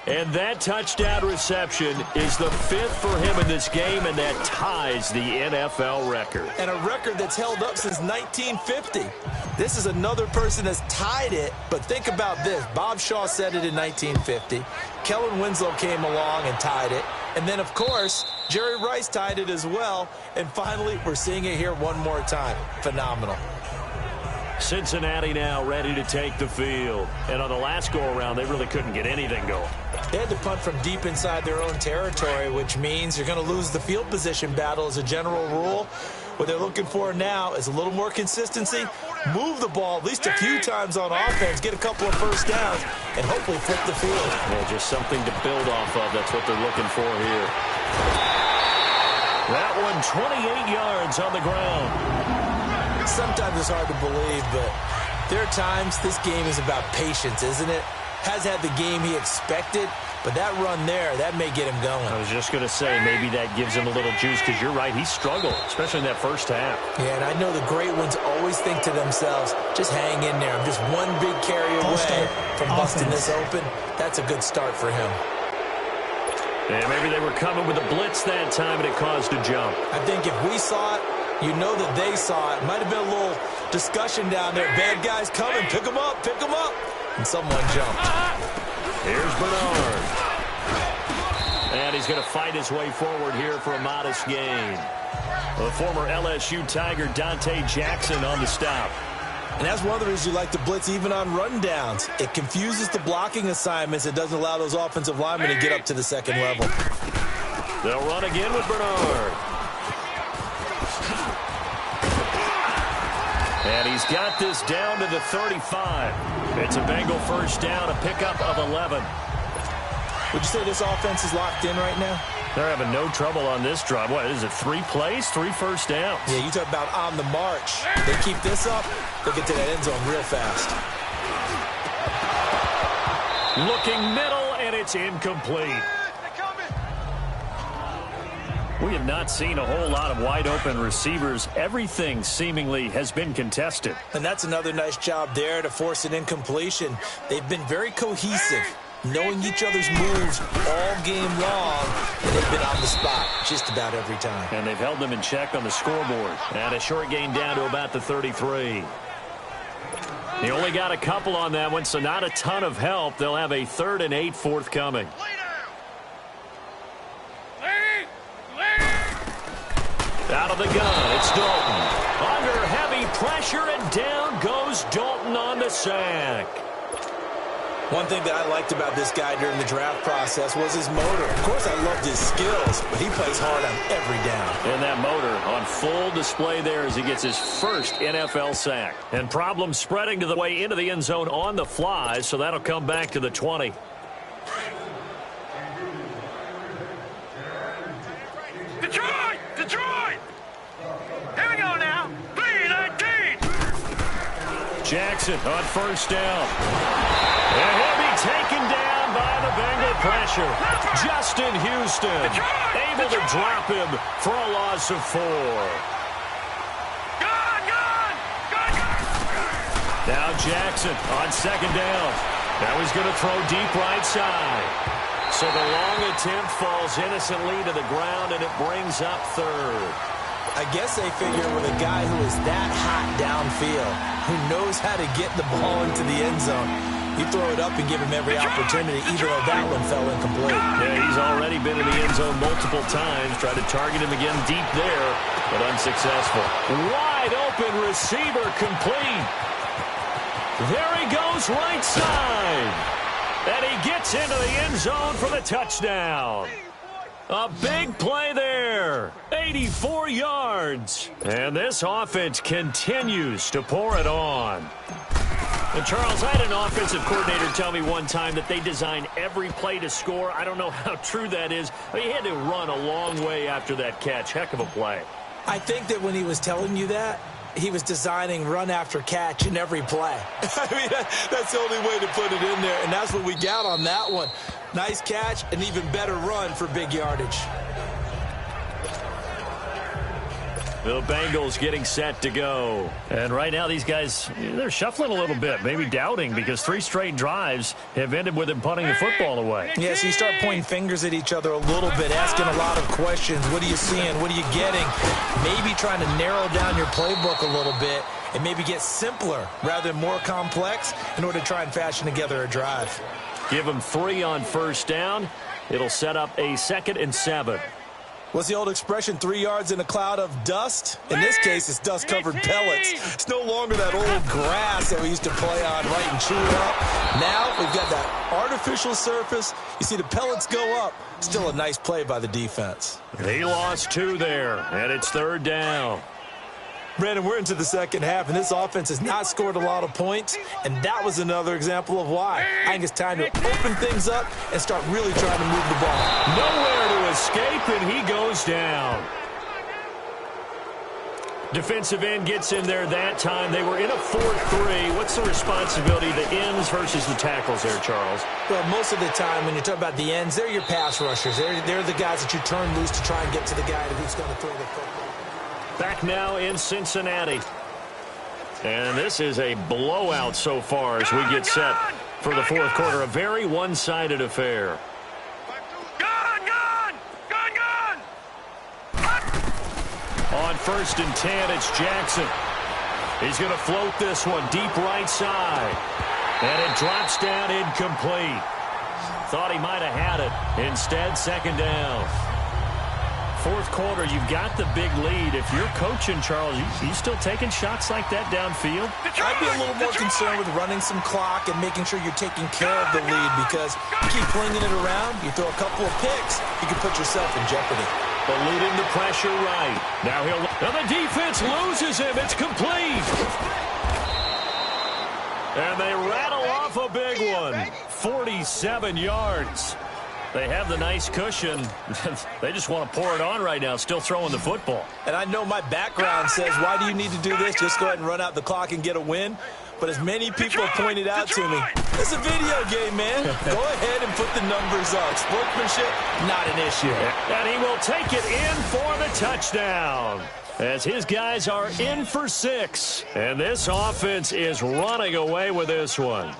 And that touchdown reception is the 5th for him in this game, and that ties the NFL record. And a record that's held up since 1950. This is another person that's tied it, but think about this. Bob Shaw said it in 1950. Kellen Winslow came along and tied it. And then, of course, Jerry Rice tied it as well. And finally, we're seeing it here one more time. Phenomenal. Cincinnati now ready to take the field. And on the last go-around, they really couldn't get anything going. They had to punt from deep inside their own territory, which means you're going to lose the field position battle as a general rule. What they're looking for now is a little more consistency, move the ball at least a few times on offense, get a couple of first downs, and hopefully flip the field. Yeah, just something to build off of. That's what they're looking for here. That one 28 yards on the ground. Sometimes it's hard to believe, but there are times this game is about patience, isn't it? Has had the game he expected, but that run there, that may get him going. I was just going to say, maybe that gives him a little juice, because you're right, he struggled, especially in that first half. Yeah, and I know the great ones always think to themselves, just hang in there. I'm just one big carry away from busting this open. That's a good start for him. And maybe they were coming with a blitz that time, and it caused a jump. I think if we saw it, you know that they saw it. Might have been a little discussion down there. Bad guys coming. Pick them up. Pick them up. And someone jumped. Here's Bernard. And he's going to fight his way forward here for a modest gain. The former LSU Tiger Dante Jackson on the stop. And that's one of the reasons you like to blitz even on rundowns. It confuses the blocking assignments. It doesn't allow those offensive linemen to get up to the second level. They'll run again with Bernard. And he's got this down to the 35. It's a Bengal first down, a pickup of 11. Would you say this offense is locked in right now? They're having no trouble on this drive. What is it, 3 plays, 3 first downs? Yeah, you talk about on the march. They keep this up, they'll get to that end zone real fast. Looking middle, and it's incomplete. We have not seen a whole lot of wide-open receivers. Everything seemingly has been contested. And that's another nice job there to force an incompletion. They've been very cohesive, knowing each other's moves all game long, and they've been on the spot just about every time. And they've held them in check on the scoreboard. And a short gain down to about the 33. He only got a couple on that one, so not a ton of help. They'll have a 3rd and 8 forthcoming. Out of the gun, it's Dalton. Under heavy pressure, and down goes Dalton on the sack. One thing that I liked about this guy during the draft process was his motor. Of course, I loved his skills, but he plays hard on every down. And that motor on full display there as he gets his first NFL sack. And problems spreading to the way into the end zone on the fly, so that'll come back to the 20. Detroit! Detroit! Here we go now. B-19! Jackson on first down. And he'll be taken down by the Bengal pressure. Justin Houston able to drop him for a loss of 4. Now Jackson on second down. Now he's going to throw deep right side. So the long attempt falls innocently to the ground, and it brings up 3rd. I guess they figure with a guy who is that hot downfield, who knows how to get the ball into the end zone, you throw it up and give him every opportunity, even though that one fell incomplete. Yeah, he's already been in the end zone multiple times. Tried to target him again deep there, but unsuccessful. Wide open receiver complete. There he goes right side. And he gets into the end zone for the touchdown. A big play there. 84 yards. And this offense continues to pour it on. And Charles, I had an offensive coordinator tell me one time that they design every play to score. I don't know how true that is. I mean, he had to run a long way after that catch. Heck of a play. I think that when he was telling you that, he was designing run after catch in every play. I mean, that's the only way to put it in there, and that's what we got on that one. Nice catch, an even better run for big yardage. The Bengals getting set to go. And right now these guys, they're shuffling a little bit, maybe doubting, because 3 straight drives have ended with them punting the football away. Yeah, so you start pointing fingers at each other a little bit, asking a lot of questions. What are you seeing? What are you getting? Maybe trying to narrow down your playbook a little bit and maybe get simpler rather than more complex in order to try and fashion together a drive. Give them 3 on first down. It'll set up a 2nd and 7. What's the old expression, 3 yards in a cloud of dust? In this case, it's dust-covered pellets. It's no longer that old grass that we used to play on, right, and chew it up. Now we've got that artificial surface. You see the pellets go up. Still a nice play by the defense. He lost 2 there, and it's 3rd down. Brandon, we're into the second half, and this offense has not scored a lot of points, and that was another example of why. I think it's time to open things up and start really trying to move the ball. Nowhere to escape, and he goes down. Defensive end gets in there that time. They were in a 4-3. What's the responsibility, the ends versus the tackles there, Charles? Well, most of the time when you talk about the ends, they're your pass rushers. They're the guys that you turn loose to try and get to the guy who's going to throw the football. Back now in Cincinnati. And this is a blowout so far as we get set for the 4th quarter. A very one-sided affair. On 1st and 10, it's Jackson. He's going to float this one deep right side. And it drops down incomplete. Thought he might have had it. Instead, 2nd down. 4th quarter, you've got the big lead. If you're coaching, Charles, you still taking shots like that downfield? I'd be a little more concerned with running some clock and making sure you're taking care of the lead, because you keep flinging it around, you throw a couple of picks, you can put yourself in jeopardy. Eluding the pressure right. Now the defense loses him. It's complete. And they rattle off a big one. 47 yards. They have the nice cushion. They just want to pour it on right now, still throwing the football. And I know my background says, why do you need to do this? Just go ahead and run out the clock and get a win. But as many people have pointed out to me, it's a video game, man. Go ahead and put the numbers up. Sportsmanship, not an issue. And he will take it in for the touchdown, as his guys are in for 6. And this offense is running away with this one.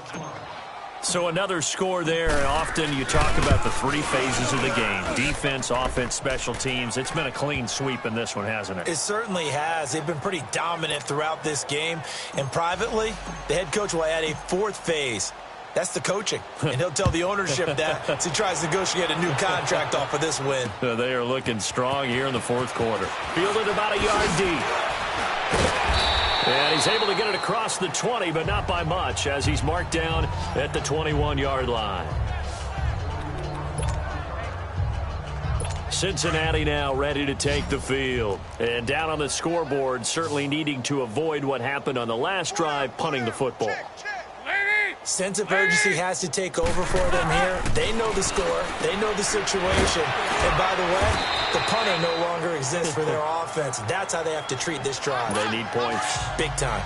So another score there. Often you talk about the 3 phases of the game: defense, offense, special teams. It's been a clean sweep in this one, hasn't it? It certainly has. They've been pretty dominant throughout this game. And privately, the head coach will add a 4th phase. That's the coaching. And he'll tell the ownership that as he tries to negotiate a new contract off of this win. They are looking strong here in the 4th quarter. Fielded about a yard deep. And he's able to get it across the 20, but not by much, as he's marked down at the 21-yard line. Cincinnati now ready to take the field. And down on the scoreboard, certainly needing to avoid what happened on the last drive, punting the football. Sense of urgency has to take over for them here. They know the score. They know the situation. And by the way, the punter no longer exists for their offense. That's how they have to treat this drive. They need points. Big time.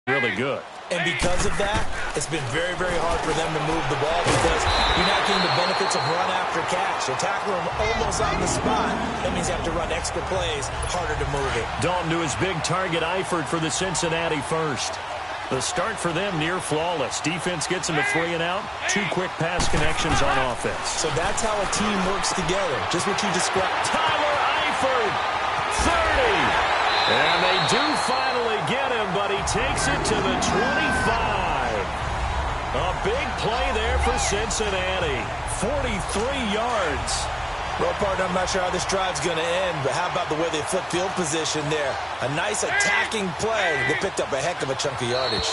Really good. And because of that, it's been very, very hard for them to move the ball, because you're not getting the benefits of run after catch. You're tackling them almost on the spot. That means you have to run extra plays, harder to move it. Dalton to his big target, Eifert for the Cincinnati first. The start for them near flawless. Defense gets them a 3 and out. 2 quick pass connections on offense. So that's how a team works together. Just what you described. Tyler Eifert, 30. And they do finally get him, but he takes it to the 25. A big play there for Cincinnati. 43 yards. Well, partner, I'm not sure how this drive's going to end, but how about the way they flip field position there? A nice attacking play. They picked up a heck of a chunk of yardage.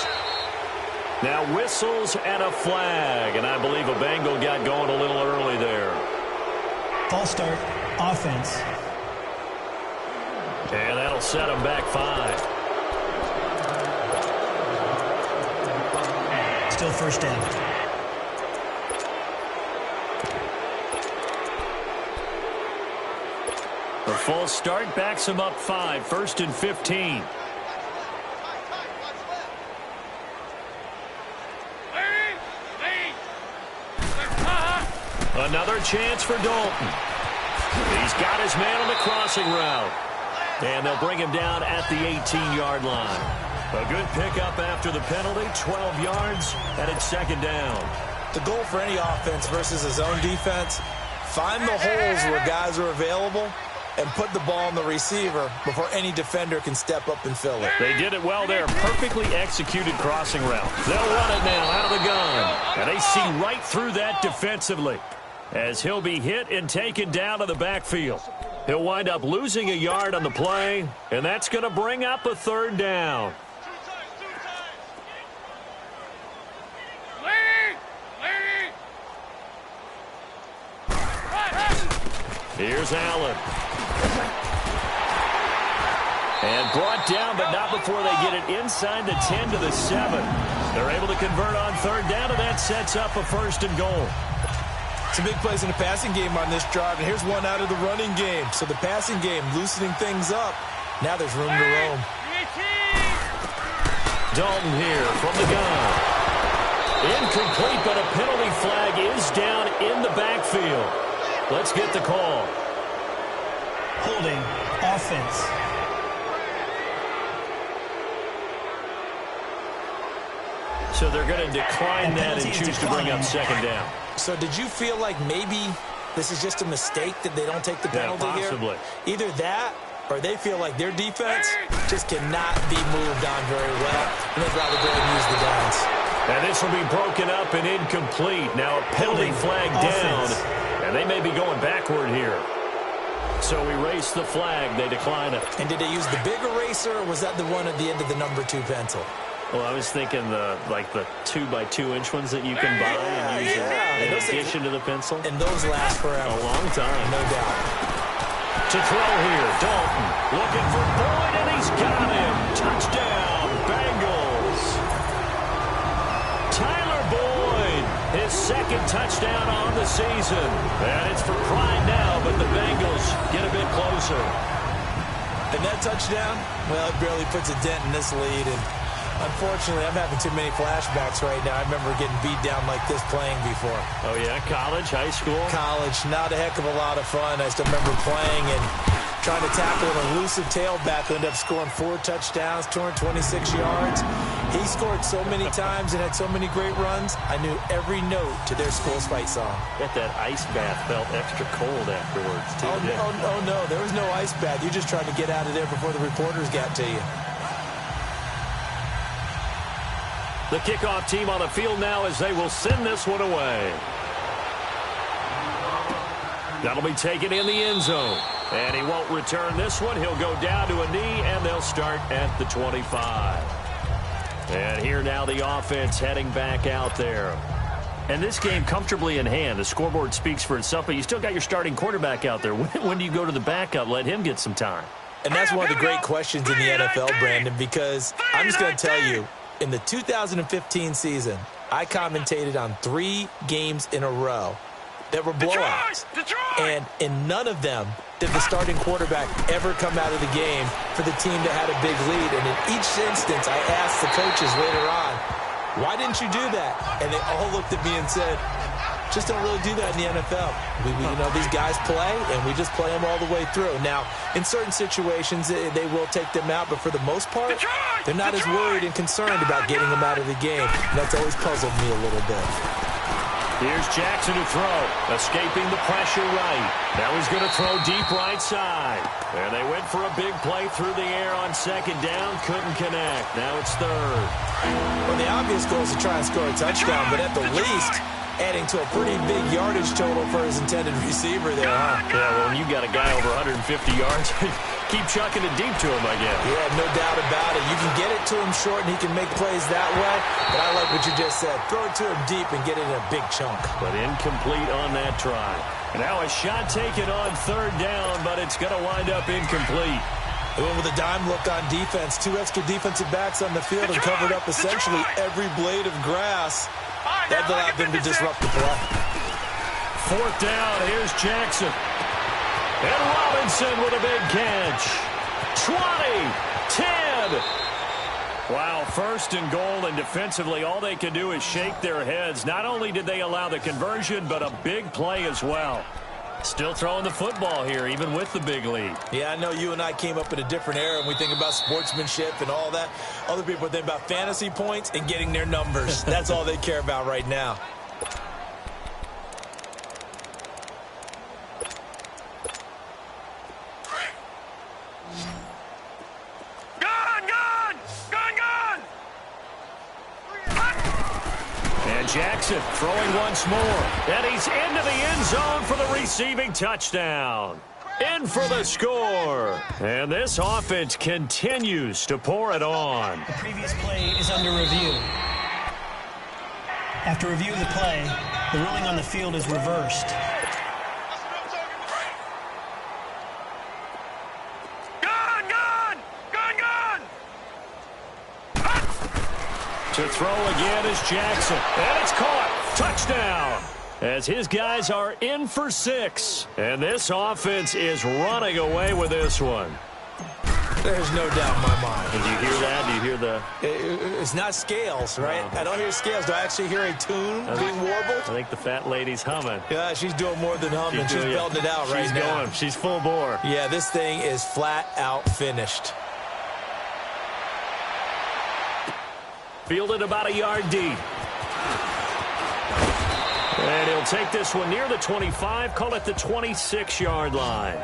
Now whistles and a flag, and I believe a Bengal got going a little early there. False start, offense. And that'll set him back 5. Still first down. The false start backs him up 5. 1st and 15. Another chance for Dalton. He's got his man on the crossing route. And they'll bring him down at the 18-yard line. A good pickup after the penalty, 12 yards, and it's second down. The goal for any offense versus a zone defense, find the holes where guys are available and put the ball on the receiver before any defender can step up and fill it. They did it well there. Perfectly executed crossing route. They'll run it now out of the gun. And they see right through that defensively as he'll be hit and taken down to the backfield. He'll wind up losing a yard on the play, and that's going to bring up a third down. Here's Allen. And brought down, but not before they get it inside the 10 to the 7. They're able to convert on third down, and that sets up a first and goal. Some big plays in the passing game on this drive, and here's one out of the running game. So the passing game loosening things up. Now there's room to roam. Dalton here from the gun. Incomplete, but a penalty flag is down in the backfield. Let's get the call. Holding offense. So they're going to decline that and choose to bring up second down. So did you feel like maybe this is just a mistake that they don't take the penalty here? Possibly. Either that or they feel like their defense just cannot be moved on very well, and they'd rather go and use the downs. And this will be broken up and incomplete. Now a penalty flag down, and they may be going backward here. So we race the flag. They decline it. And did they use the big eraser, or was that the one at the end of the number 2 pencil? Well, I was thinking the 2x2-inch ones that you can buy and use in addition to the pencil. And those last forever. A long time. No doubt. To throw here, Dalton looking for Boyd, and he's got him. Touchdown, Bengals. Tyler Boyd, his second touchdown on the season. And it's for Prime now, but the Bengals get a bit closer. And that touchdown, well, it barely puts a dent in this lead. And unfortunately, I'm having too many flashbacks right now. I remember getting beat down like this playing before. Oh, yeah? College, high school? College. Not a heck of a lot of fun. I still remember playing and trying to tackle an elusive tailback who ended up scoring 4 touchdowns, 226 yards. He scored so many times and had so many great runs, I knew every note to their school's fight song. Bet that ice bath felt extra cold afterwards, too. Oh, no. There was no ice bath. You just tried to get out of there before the reporters got to you. The kickoff team on the field now as they will send this one away. That'll be taken in the end zone. And he won't return this one. He'll go down to a knee, and they'll start at the 25. And here now the offense heading back out there. And this game comfortably in hand. The scoreboard speaks for itself, but you still got your starting quarterback out there. When do you go to the backup? Let him get some time. And that's one of the great questions in the NFL, Brandon, because I'm just going to tell you, in the 2015 season, I commentated on 3 games in a row that were blowouts. And in none of them did the starting quarterback ever come out of the game for the team that had a big lead. And in each instance, I asked the coaches later on, why didn't you do that? And they all looked at me and said, just don't really do that in the NFL. These guys play, and we just play them all the way through. Now, in certain situations, they will take them out, but for the most part, they're not as worried and concerned about getting them out of the game. And that's always puzzled me a little bit. Here's Jackson to throw, escaping the pressure right. Now he's going to throw deep right side. And they went for a big play through the air on second down, couldn't connect. Now it's third. Well, the obvious goal is to try and score a touchdown, but at the least, adding to a pretty big yardage total for his intended receiver there, huh? Yeah, well, when you got a guy over 150 yards, keep chucking it deep to him, I guess. Yeah, no doubt about it. You can get it to him short, and he can make plays that way. But I like what you just said. Throw it to him deep and get it in a big chunk. But incomplete on that try. And now a shot taken on third down, but it's going to wind up incomplete. They went with a dime look on defense. 2 extra defensive backs on the field and covered up essentially every blade of grass. That allowed them to disrupt the play. Fourth down, here's Jackson. And Robinson with a big catch. 20, 10. Wow, first and goal, and defensively all they can do is shake their heads. Not only did they allow the conversion, but a big play as well. Still throwing the football here, even with the big lead. Yeah, I know you and I came up in a different era, and we think about sportsmanship and all that. Other people think about fantasy points and getting their numbers. That's all they care about right now. Jackson throwing once more. And he's into the end zone for the receiving touchdown. In for the score. And this offense continues to pour it on. The previous play is under review. After review of the play, the ruling on the field is reversed. To throw again is Jackson. And it's caught. Touchdown. As his guys are in for 6. And this offense is running away with this one. There's no doubt in my mind. Did you hear that? Do you hear the... It's not scales, right? No. I don't hear scales. Do I actually hear a tune being warbled? I think the fat lady's humming. Yeah, she's doing more than humming. She's belting it out right now. She's going. She's full bore. Yeah, this thing is flat out finished. Fielded about a yard deep. And he'll take this one near the 25, call it the 26-yard line.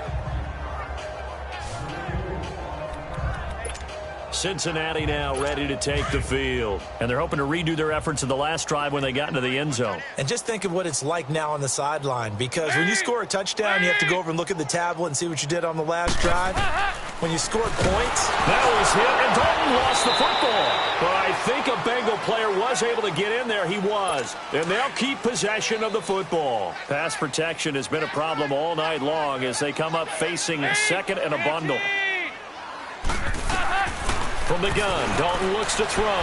Cincinnati now ready to take the field. And they're hoping to redo their efforts in the last drive when they got into the end zone. And just think of what it's like now on the sideline, because when you score a touchdown, you have to go over and look at the tablet and see what you did on the last drive. When you scored points. That was hit, and Dalton lost the football. But I think a Bengal player was able to get in there. He was. And they'll keep possession of the football. Pass protection has been a problem all night long as they come up facing second and a bundle. From the gun, Dalton looks to throw.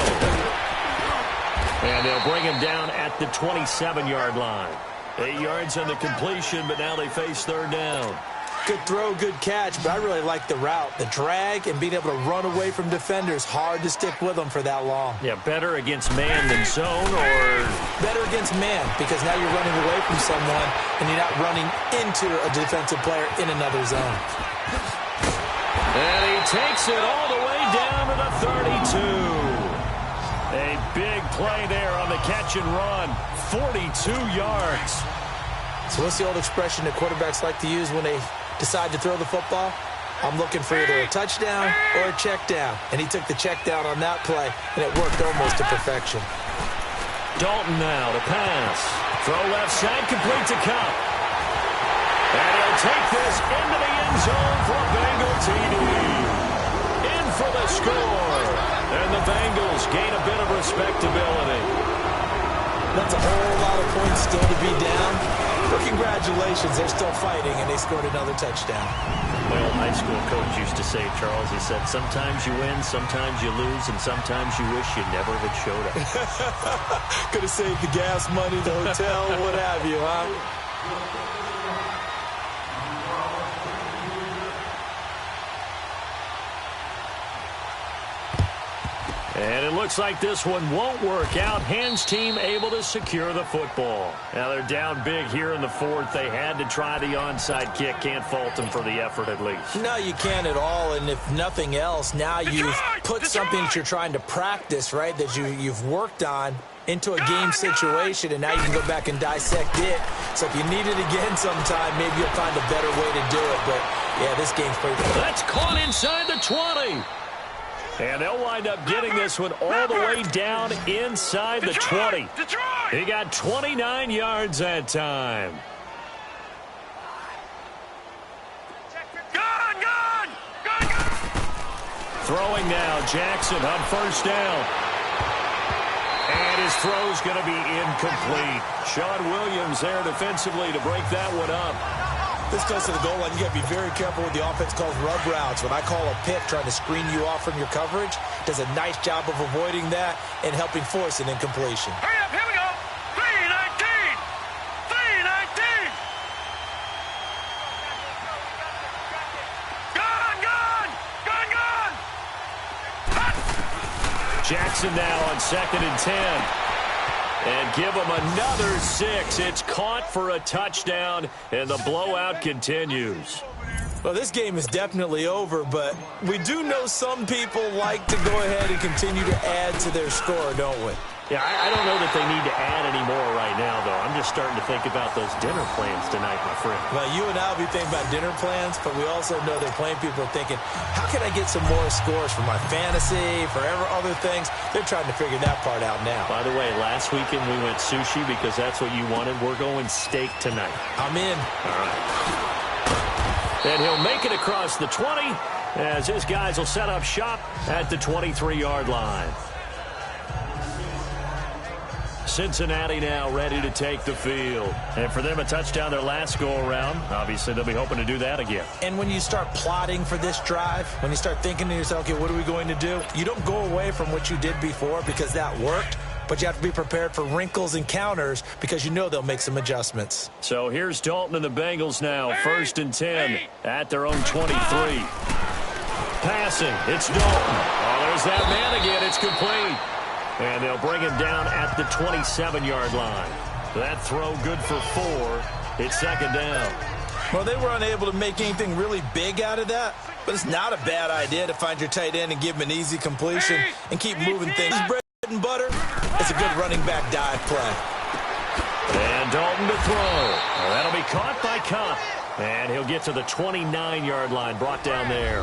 And they'll bring him down at the 27-yard line. 8 yards on the completion, but now they face third down. Good throw, good catch, but I really like the route. The drag and being able to run away from defenders. Hard to stick with them for that long. Yeah, better against man than zone, or... Better against man, because now you're running away from someone and you're not running into a defensive player in another zone. And he takes it all the way down to the 32. A big play there on the catch and run. 42 yards. So what's the old expression that quarterbacks like to use when they decide to throw the football? I'm looking for either a touchdown or a check down. And he took the check down on that play, and it worked almost to perfection. Dalton now to pass. Throw left side, complete to Cup. And he'll take this into the end zone for a Bengal TD. In for the score. And the Bengals gain a bit of respectability. That's a whole lot of points still to be down. But congratulations, they're still fighting, and they scored another touchdown. My old high school coach used to say, Charles, he said, sometimes you win, sometimes you lose, and sometimes you wish you never had showed up. Could have saved the gas money, the hotel, what have you, huh? And it looks like this one won't work out. Hands team able to secure the football. Now they're down big here in the fourth. They had to try the onside kick. Can't fault them for the effort at least. No, you can't at all. And if nothing else, now you've put something that you're trying to practice, right, that you've worked on into a game situation, and now you can go back and dissect it. So if you need it again sometime, maybe you'll find a better way to do it. But, yeah, this game's pretty good. That's caught inside the 20. And they'll wind up getting this one all the way down inside the 20. He got 29 yards that time. Throwing now, Jackson on first down. And his throw's going to be incomplete. Sean Williams there defensively to break that one up. This goes to the goal line. You got to be very careful with the offense calls rub routes. When I call a pick trying to screen you off from your coverage, does a nice job of avoiding that and helping force an incompletion. Hurry up, here we go. 319. 319. Gone. Jackson now on 2nd and 10. And give him another 6. It's caught for a touchdown, and the blowout continues. Well, this game is definitely over, but we do know some people like to go ahead and continue to add to their score, don't we? Yeah, I don't know that they need to add any more right now, though. I'm just starting to think about those dinner plans tonight, my friend. Well, you and I will be thinking about dinner plans, but we also know they're playing people are thinking, how can I get some more scores for my fantasy, for other things? They're trying to figure that part out now. By the way, last weekend we went sushi because that's what you wanted. We're going steak tonight. I'm in. All right. And he'll make it across the 20 as his guys will set up shop at the 23-yard line. Cincinnati now ready to take the field. And for them, a touchdown their last go-around. Obviously, they'll be hoping to do that again. And when you start plotting for this drive, when you start thinking to yourself, okay, what are we going to do? You don't go away from what you did before because that worked, but you have to be prepared for wrinkles and counters because you know they'll make some adjustments. So here's Dalton and the Bengals now. 1st and 10 at their own 23. Passing, it's Dalton. Oh, there's that man again. It's complete. And they'll bring him down at the 27-yard line. That throw good for 4. It's 2nd down. Well, they were unable to make anything really big out of that, but it's not a bad idea to find your tight end and give him an easy completion and keep moving things. Bread and butter, it's a good running back dive play. And Dalton to throw. Well, that'll be caught by Cup. And he'll get to the 29-yard line, brought down there.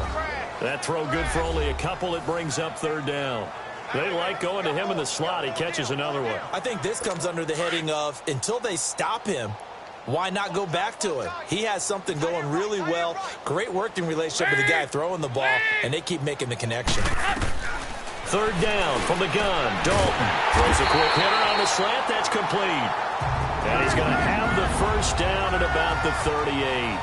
That throw good for only a couple. It brings up 3rd down. They like going to him in the slot. He catches another one. I think this comes under the heading of until they stop him, why not go back to it? He has something going really well. Great working relationship with the guy throwing the ball, and they keep making the connection. 3rd down from the gun. Dalton throws a quick hitter on the slant. That's complete. And he's going to have the 1st down at about the 38.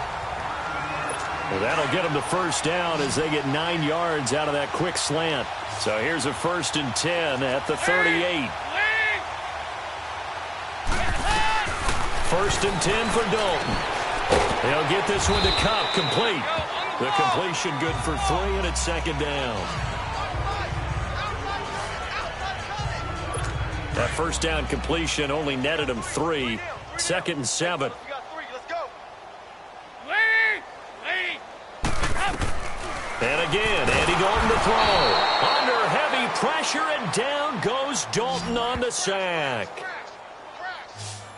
Well, that'll get him the 1st down as they get 9 yards out of that quick slant. So here's a 1st and 10 at the 38. 1st and 10 for Dalton. They'll get this one to Cup, complete. The completion good for 3, and it's 2nd down. That 1st down completion only netted him 3. 2nd and 7. And again, Andy Dalton to throw. Under heavy pressure, and down goes Dalton on the sack.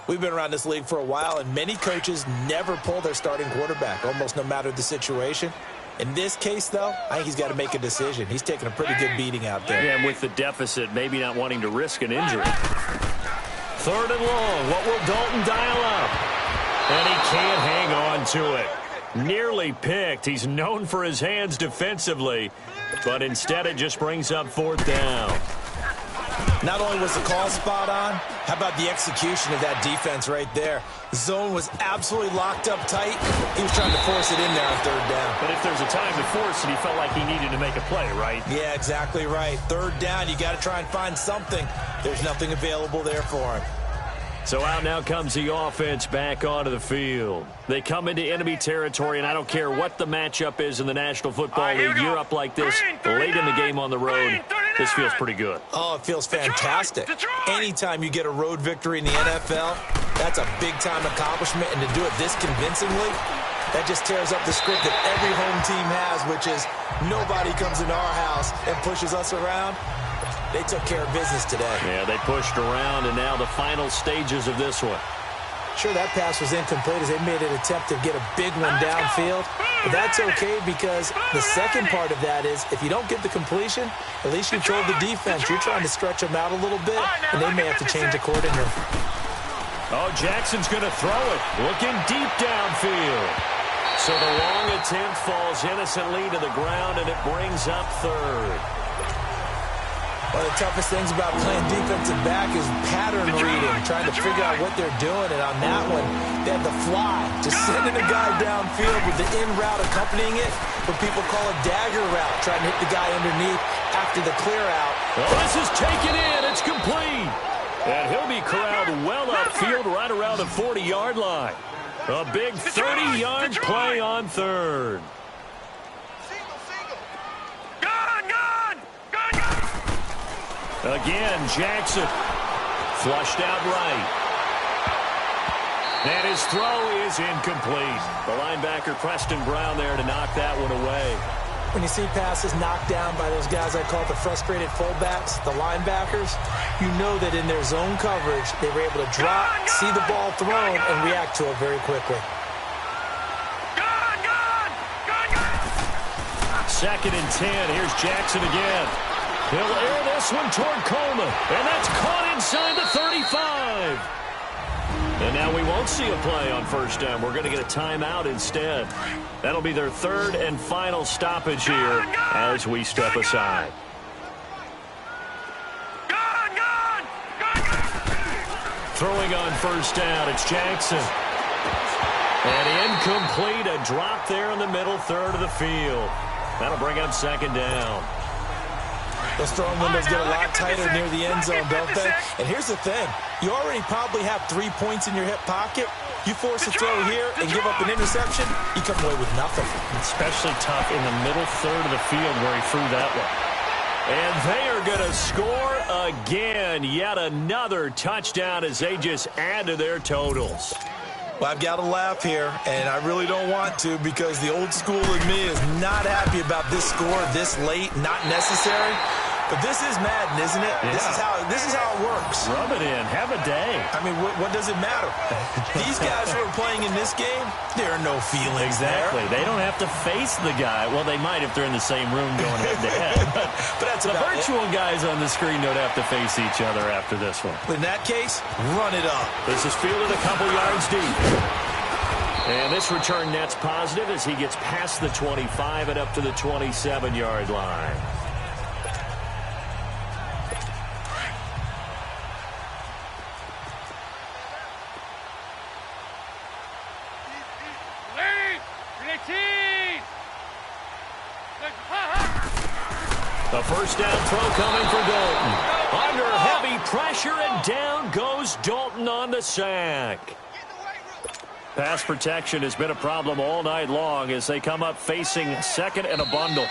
We've been around this league for a while, and many coaches never pull their starting quarterback, almost no matter the situation. In this case, though, I think he's got to make a decision. He's taking a pretty good beating out there. Yeah, and with the deficit, maybe not wanting to risk an injury. 3rd and long. What will Dalton dial up? And he can't hang on to it. Nearly picked. He's known for his hands defensively, but instead it just brings up 4th down. Not only was the call spot on, how about the execution of that defense right there? The zone was absolutely locked up tight. He was trying to force it in there on 3rd down. But if there's a time to force it, he felt like he needed to make a play, right? Yeah, exactly right. 3rd down, you got to try and find something. There's nothing available there for him. So out now comes the offense back onto the field. They come into enemy territory, and I don't care what the matchup is in the National Football League. You're up like this late in the game on the road. This feels pretty good. Oh, it feels fantastic. Anytime you get a road victory in the NFL, that's a big-time accomplishment, and to do it this convincingly, that just tears up the script that every home team has, which is nobody comes into our house and pushes us around. They took care of business today. Yeah, they pushed around, and now the final stages of this one. Sure, that pass was incomplete as they made an attempt to get a big one downfield. But that's okay because the second part of that is if you don't get the completion, at least you told the defense you're trying to stretch them out a little bit, and they may have to change accordingly. Oh, Jackson's going to throw it. Looking deep downfield. So the long attempt falls innocently to the ground, and it brings up 3rd. One of the toughest things about playing defensive back is pattern reading, trying to figure out what they're doing. And on that one, they had the fly, just sending a guy downfield with the in route accompanying it, what people call a dagger route, trying to hit the guy underneath after the clear out. Oh, this is taken in. It's complete. And he'll be corralled well upfield right around the 40-yard line. A big 30-yard play on 3rd. Again, Jackson. Flushed out right. And his throw is incomplete. The linebacker, Preston Brown, there to knock that one away. When you see passes knocked down by those guys I call the frustrated fullbacks, the linebackers, you know that in their zone coverage, they were able to drop, see the ball thrown, and react to it very quickly. Second and 10. Here's Jackson again. He'll air this one toward Coleman. And that's caught inside the 35. And now we won't see a play on first down. We're going to get a timeout instead. That'll be their third and final stoppage here as we step aside. Throwing on first down, it's Jackson. And incomplete, a drop there in the middle third of the field. That'll bring up second down. Those throwing windows get a lot tighter near the end zone, don't they? And here's the thing. You already probably have 3 points in your hip pocket. You force a throw here and give up an interception, you come away with nothing. Especially tough in the middle third of the field where he threw that one. And they are going to score again. Yet another touchdown as they just add to their totals. Well, I've got to laugh here, and I really don't want to because the old school in me is not happy about this score this late, not necessary. But this is Madden, isn't it? Yeah. This is how it works. Rub it in. Have a day. I mean, what does it matter? These guys who are playing in this game, there are no feelings exactly. there. They don't have to face the guy. Well, they might if they're in the same room going head-to-head. But that's the about virtual guys on the screen don't have to face each other after this one. In that case, run it up. This is fielded a couple yards deep. And this return net's positive as he gets past the 25 and up to the 27-yard line. The first down throw coming for Dalton. Under heavy pressure, and down goes Dalton on the sack. Pass protection has been a problem all night long as they come up facing second and a bundle.